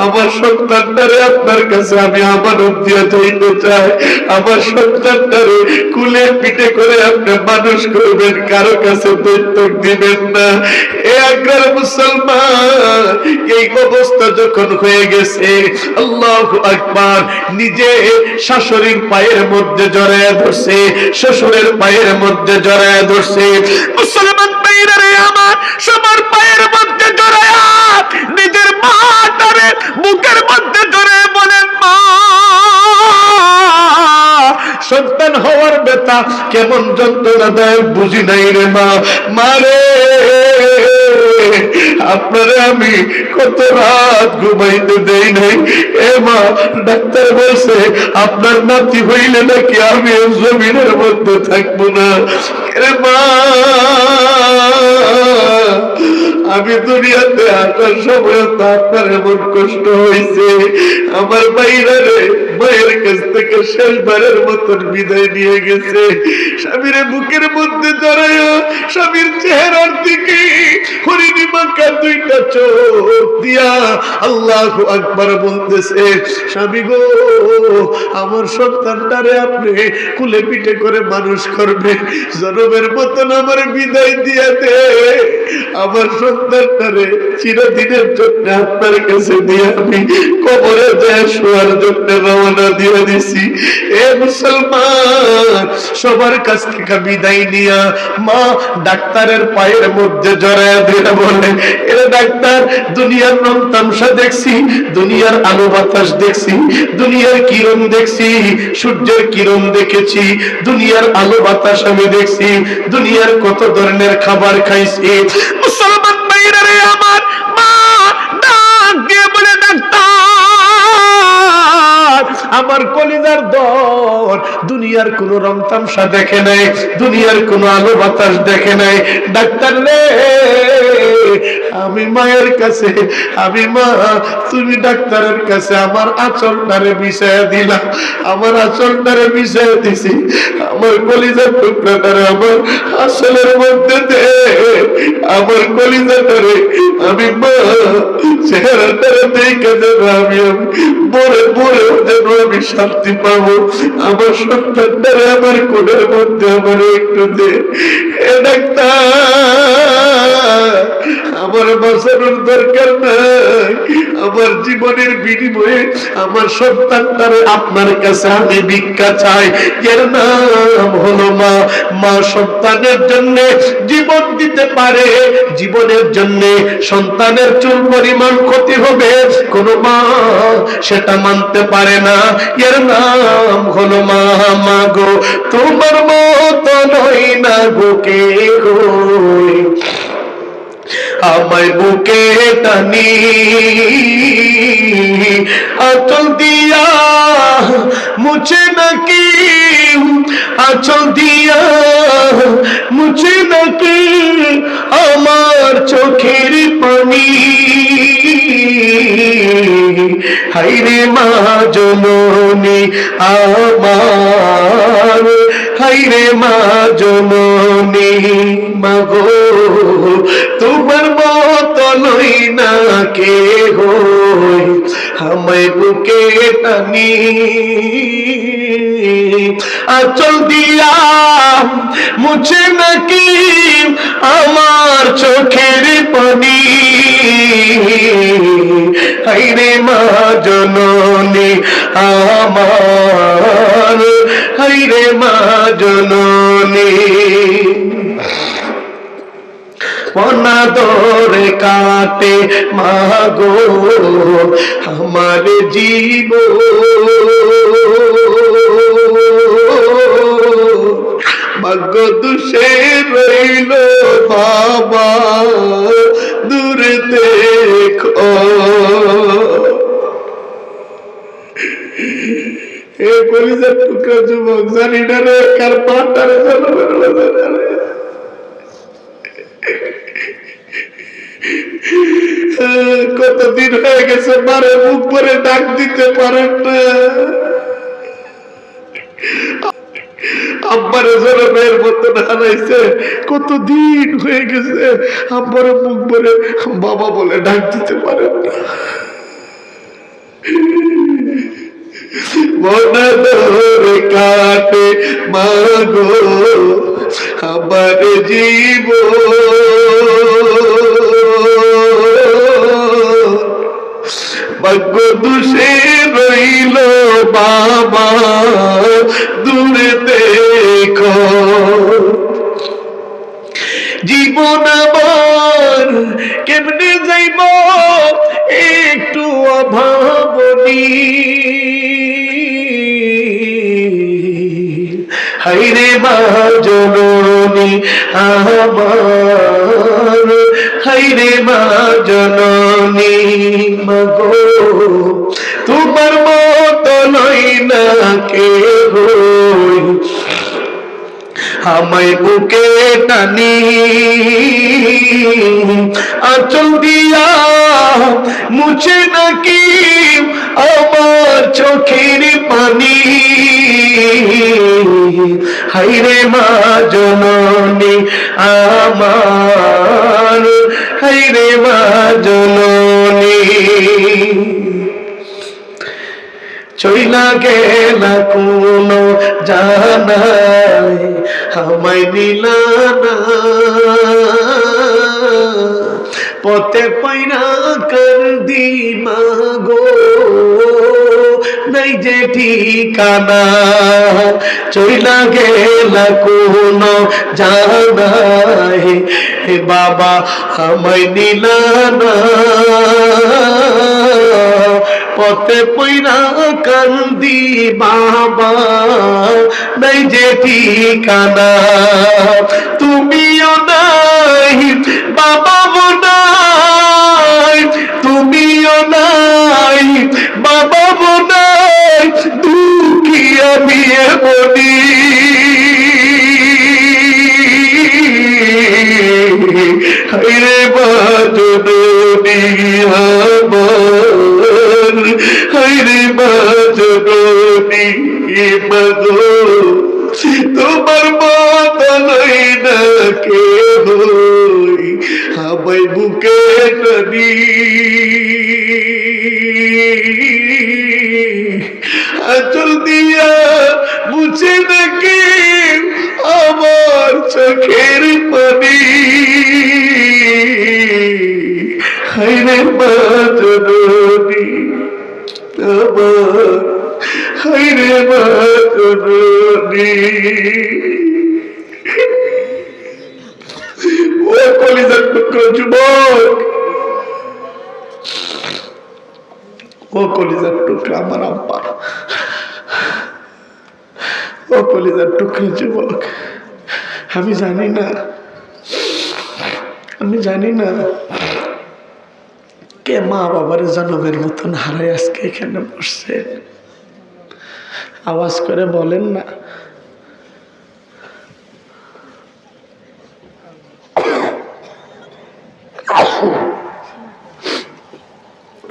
আমার সন্তানটারে আপনার কাছে আমি আমানত দিয়ে যাইতে চাই। আমার সন্তানটারে কুলে পিঠে করে আপনি মানুষ করবেন, কারো কাছে দৈত্যক দিবেন না। এ আগ্রার মুসলমান, এই অবস্থা যখন হয়ে গেছে, আল্লাহু আকবার, নিজে শাশুড়ির পায়ের মধ্যে জড়ায় ধরছে, শ্বশুরের পায়ের মধ্যে জড়ায় ধরছে। মুসলমান ভাইরা রে আমার, সবার পায়ের মধ্যে জড়ায় নিজের মাটারে বুকের মধ্যে জড়ায় বলেন, মা সন্তান হওয়ার ব্যথা কেমন যন্ত্রণা দেয় বুঝি নাই রে মা। মারে আপনারে আমি কত রাত ঘুমাইতে দেই নাই। এ মা, ডাক্তার বলছে আপনার নাতি হইলে নাকি আমি জমিনের মধ্যে থাকবো না। এ মা, আমি দুনিয়াতে আসার সময় তো আপনার এমন কষ্ট হয়েছে। আমার বাইরা রে মায়ের কাছ থেকে শেষবারের মতন বিদায় নিয়ে গেছে। স্বামীর বুকের মধ্যে জড়ায় স্বামীর চেহারার দিকে হরিণী মাখা 2টা চোখ দিয়া আল্লাহু আকবার বলতেছে, স্বামী গো, আমার সন্তানটারে আপনি কুলে পিঠে করে মানুষ করবেন, জনমের মতন আমার বিদায় দিয়া দে। আমার সন্তানটারে চিরদিনের জন্য আপনার কাছে দিয়ে আমি কবরে যায় শোয়ার জন্য রওনা দিয়ে দিছি। এ মুসলমান, সবার কাছ থেকে বিদায় নিয়া মা ডাক্তারের পায়ের মধ্যে জড়ায় দিয়ে বলে, এরা ডাক্তার, দুনিয়ার রং তামসা দেখছি, দুনিয়ার আলো বাতাস দেখছি, দুনিয়ার কিরণ দেখছি, সূর্যের কিরণ দেখেছি, দুনিয়ার আলো বাতাস আমি দেখছি, দুনিয়ার কত ধরনের খাবার খাইছি। মুসলমান ভাইরা রে আমার, মা ডাক দিয়ে বলে, ডাক্তার, আমার কলিজার দর দুনিয়ার কোন রং তামসা দেখে নাই, দুনিয়ার কোন আলো বাতাস দেখে নাই। ডাক্তার রে, আমি মায়ের কাছে, আমি মা, তুমি ডাক্তারের কাছে আমার আঁচলটারে বিছায়া দিলাম, আমার আঁচলটারে বিছায়া দিছি, আমার কলিজার টুকরাটারে আমার আঁচলের মধ্যে দে, আমার কলিজাটারে আমি মা চেহারাটারে দেখে যেন আমি পরে পরেও যেন আমি শান্তি পাবো। আমার সন্তানটারে আমার কোলের মধ্যে আমার একটু দে ডাক্তার, আমার বাঁচানোর দরকার নাই, আমার জীবনের বিনিময়ে আমার সন্তানটারে আপনার কাছে আমি ভিক্ষা চাই। এর নাম হলো মা। মা সন্তানের জন্য জীবন দিতে পারে, জীবনের জন্য সন্তানের চুল পরিমাণ ক্ষতি হবে কোন মা সেটা মানতে পারে না। এর নাম হলো মা। মা গো তোমার মতো নই না গো কে গো, আমায় বুকে টানি আঁচল দিয়া মুছে নাকি, আঁচল দিয়া মুছে নাকি আমার চোখের পানি। হাইরে মা জননী আমার, হাইরে মা জননী মাগো তোমার মতো নই না কে হই, আমায় বুকে টানি আঁচল দিয়া মুছে নাকি আমার চোখের পানি। হাইরে মা জননী আমার, হাইরে মা জননী অনাদরে কাটে মাগো আমার জীব, ভাগ্য দুষে রইল বাবা দূরে দেখো। এ কলিজার টুকরা যুবক জানি না রে কার পাটারে জন্মের বাজারে কতদিন হয়ে গেছে মারে মুখ করে ডাক দিতে পারেন না। আব্বারে জনমের মতন হারাইছে, কতদিন হয়ে গেছে আব্বারে মুখ ভরে বাবা বলে ডাক দিতে পারেন না। মনে ধরে কাটে মাগো আমার জীব, ভাগ্য দুষে রইল বাবা দূরে দেখো। জীবন আমার কেমনে যাইব একটু অভাবনী, হাইরে মা জননী আমার, হাইরে মা জননী মাগো তোমার মতো নই না কে হই, আমায় বুকে টানি আঁচল দিয়া মুছে নাকি আমার চোখের পানি। হাইরে মা জননী আমার, হাইরে মা জননী চইলা গেলা কোনো জানাই আমায় নিলা না, পথে পাইনা কান্দি মাগো নাই যে ঠিকানা। চইলা গেলা কোনো জানাই হে বাবা আমায় নিলা না, পথে পইরা কান্দি বাবা নাই যে ঠিকানা। তুমিও নাই বাবা নাই, তুমিও নাই বাবা নাই, দুঃখী আমি বলি হাইরে বাজনী আমার, হাইরে বাজনী মাগো তোমার মতো নই না কে হই, বুকে নদী আঁচল দিয়া মুছে নাকি আমার চোখের পানি হায়রে মা জননী আমার হায়রে মা জননী ও কলিজার টুকরো যুবক ও কলিজার টুকরা আমার আব্বা ও কলিজার টুকরা যুবক আমি জানি না কে মা বাবার জন্মের মতন হারাই আজকে এখানে বসছে আওয়াজ করে বলেন না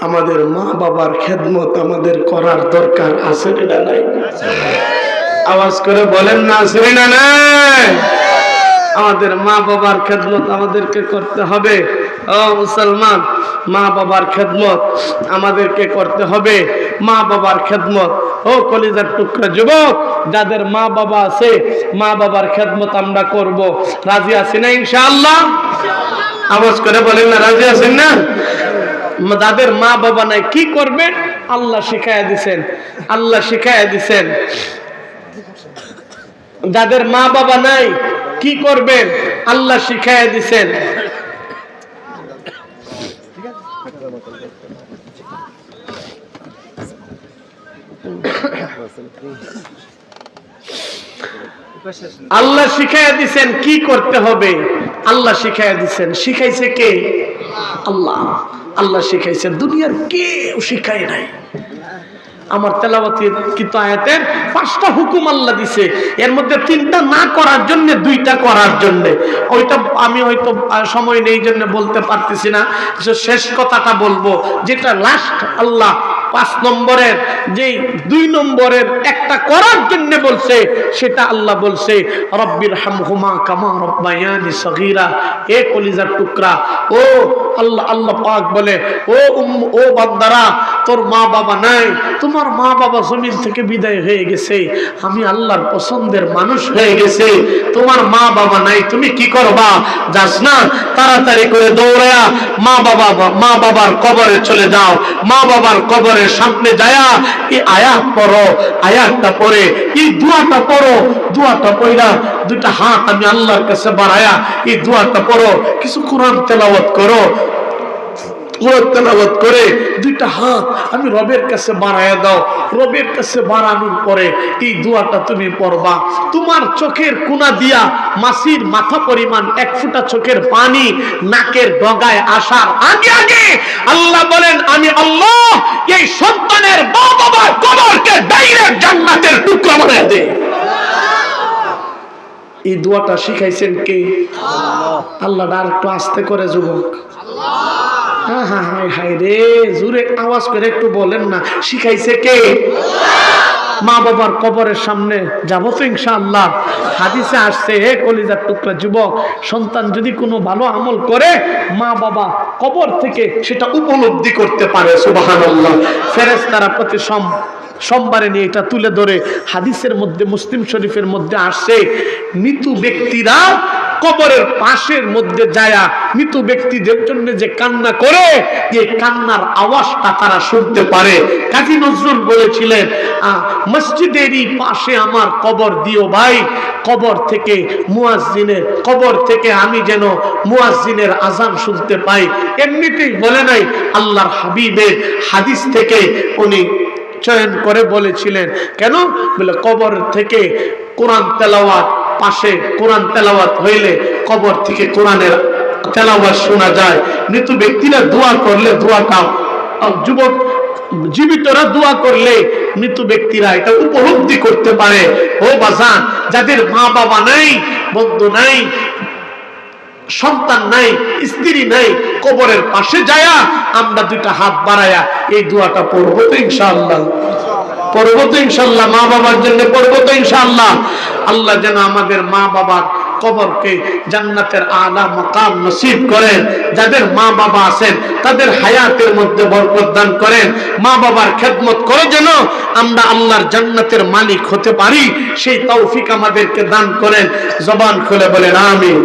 আমাদের মা বাবার খেদমত আমাদের করার দরকার আছে না নাই আওয়াজ করে বলেন না আছে না নাই আমাদের মা বাবার খেদমত আমাদেরকে করতে হবে ও মুসলমান মা বাবার খেদমত আমাদেরকে করতে হবে মা বাবার খেদমত ও কলিজার টুকরা যুবক যাদের মা বাবা আছে মা বাবার খেদমত আমরা করব রাজি আছি না ইনশাআল্লাহ আওয়াজ করে বলেন না রাজি আছেন না যাদের মা বাবা নাই কি করবেন আল্লাহ শিখায়া দিছেন যাদের মা বাবা নাই কি করবেন আল্লাহ শিখায়া দিছেন আল্লাহ শিখায়া দিছেন কি করতে হবে আল্লাহ শিখায়া দিছেন শিখাইছে কে আল্লাহ শিখাইছে দুনিয়ার কেউ শিখায় নাই আমার তেলাওয়াতকৃত আয়াতের 5টা হুকুম আল্লাহ দিছে এর মধ্যে 3টা না করার জন্য 2টা করার জন্য ওইটা আমি হয়তো সময় নেই জন্য বলতে পারতেছি না শেষ কথাটা বলবো যেটা লাস্ট আল্লাহ 5 নম্বরের যে 2 নম্বরের একটা করার জন্য বলছে সেটা আল্লাহ বলছে রব্বির হামহুমা কামা রব্বায়ানি সগীরা এ কলিজার টুকরা ও আল্লাহ পাক বলে ও বান্দারা তোর মা বাবা নাই তোমার মা বাবা জমিন থেকে বিদায় হয়ে গেছে আমি আল্লাহর পছন্দের মানুষ হয়ে গেছে তোমার মা বাবা নাই তুমি কি করবা যাস না তাড়াতাড়ি করে দৌড়ায়া মা বাবার কবরে চলে যাও মা বাবার কবরের সামনে যায়া এই আয়াত পড়ো আয়াতটা পড়ে এই দোয়াটা পড়ো দোয়াটা পড়া 2টা হাত আমি আল্লাহর কাছে বাড়ায়া এই দোয়াটা পড়ো কিছু কোরআন তেলাওয়াত করো তেলাওয়াত করে 2টা হাত আমি রবের কাছে বাড়ায়া দাও রবের কাছে বাড়ানোর পরে এই দোয়াটা তুমি পড়বা তোমার চোখের কোনা দিয়া মাসির মাথা পরিমাণ 1 ফোঁটা চোখের পানি নাকের ডগায় আসার আগে আগে আল্লাহ বলেন আমি আল্লাহ এই সন্তানের বাবার কবরকে ডাইরেক্ট জান্নাতের টুকরা বানায় দেই এই দোয়াটা শিখাইছেন কে আল্লাহ আর একটু আস্তে করে যুবক হায় রে জোরে আওয়াজ করে একটু বলেন না শিখাইছে কে মা বাবার কবরের সামনে যাবো তো ইনশাআল্লাহ হাদিসে আসছে হে কলিজার টুকরা যুবক সন্তান যদি কোনো ভালো আমল করে মা বাবা কবর থেকে সেটা উপলব্ধি করতে পারে সুবহানাল্লাহ ফেরেশতারা প্রতি সোমবারে নিয়ে এটা তুলে ধরে হাদিসের মধ্যে মুসলিম শরীফের মধ্যে আসছে মৃত্যু ব্যক্তিরা কবরের পাশের মধ্যে যায়া মৃত ব্যক্তিদের জন্য যে কান্না করে এই কান্নার আওয়াজটা তারা শুনতে পারে কাজী নজরুল বলেছিলেন মসজিদেরই পাশে আমার কবর দিও ভাই কবর থেকে মুয়াজ্জিনের কবর থেকে আমি যেন মুয়াজ্জিনের আযান শুনতে পাই এমনিতেই বলে নাই আল্লাহর হাবিবের হাদিস থেকে উনি চয়ন করে বলেছিলেন কেন বলে কবর থেকে কোরআন তেলাওয়াত পাশে কোরআন তেলাওয়াত হইলে কবর থেকে কোরআনের তেলাওয়াত শোনা যায় মৃত ব্যক্তিরা দোয়া করলে দোয়াটা যুবক জীবিতরা দোয়া করলে মৃত ব্যক্তিরা এটা উপলব্ধি করতে পারে ও বাজান যাদের মা বাবা নাই বন্ধু নাই সন্তান নাই স্ত্রী নাই কবরের পাশে যায়া আমরা 2টা হাত বাড়ায়া এই দোয়াটা পড়বো তো ইনশাআল্লাহ পড়বো তো ইনশাআল্লাহ মা বাবার জন্য পড়বো তো ইনশাআল্লাহ আল্লাহ যেন আমাদের মা বাবার কবরকে জান্নাতের আলা মাকাম নসিব করেন। যাদের মা বাবা আছেন তাদের হায়াতের মধ্যে বরকত দান করেন। মা বাবার খেদমত করে যেন আমরা আল্লাহর জান্নাতের মালিক হতে পারি, সেই তৌফিক আমাদেরকে দান করেন। জবান খুলে বলেন আমিন।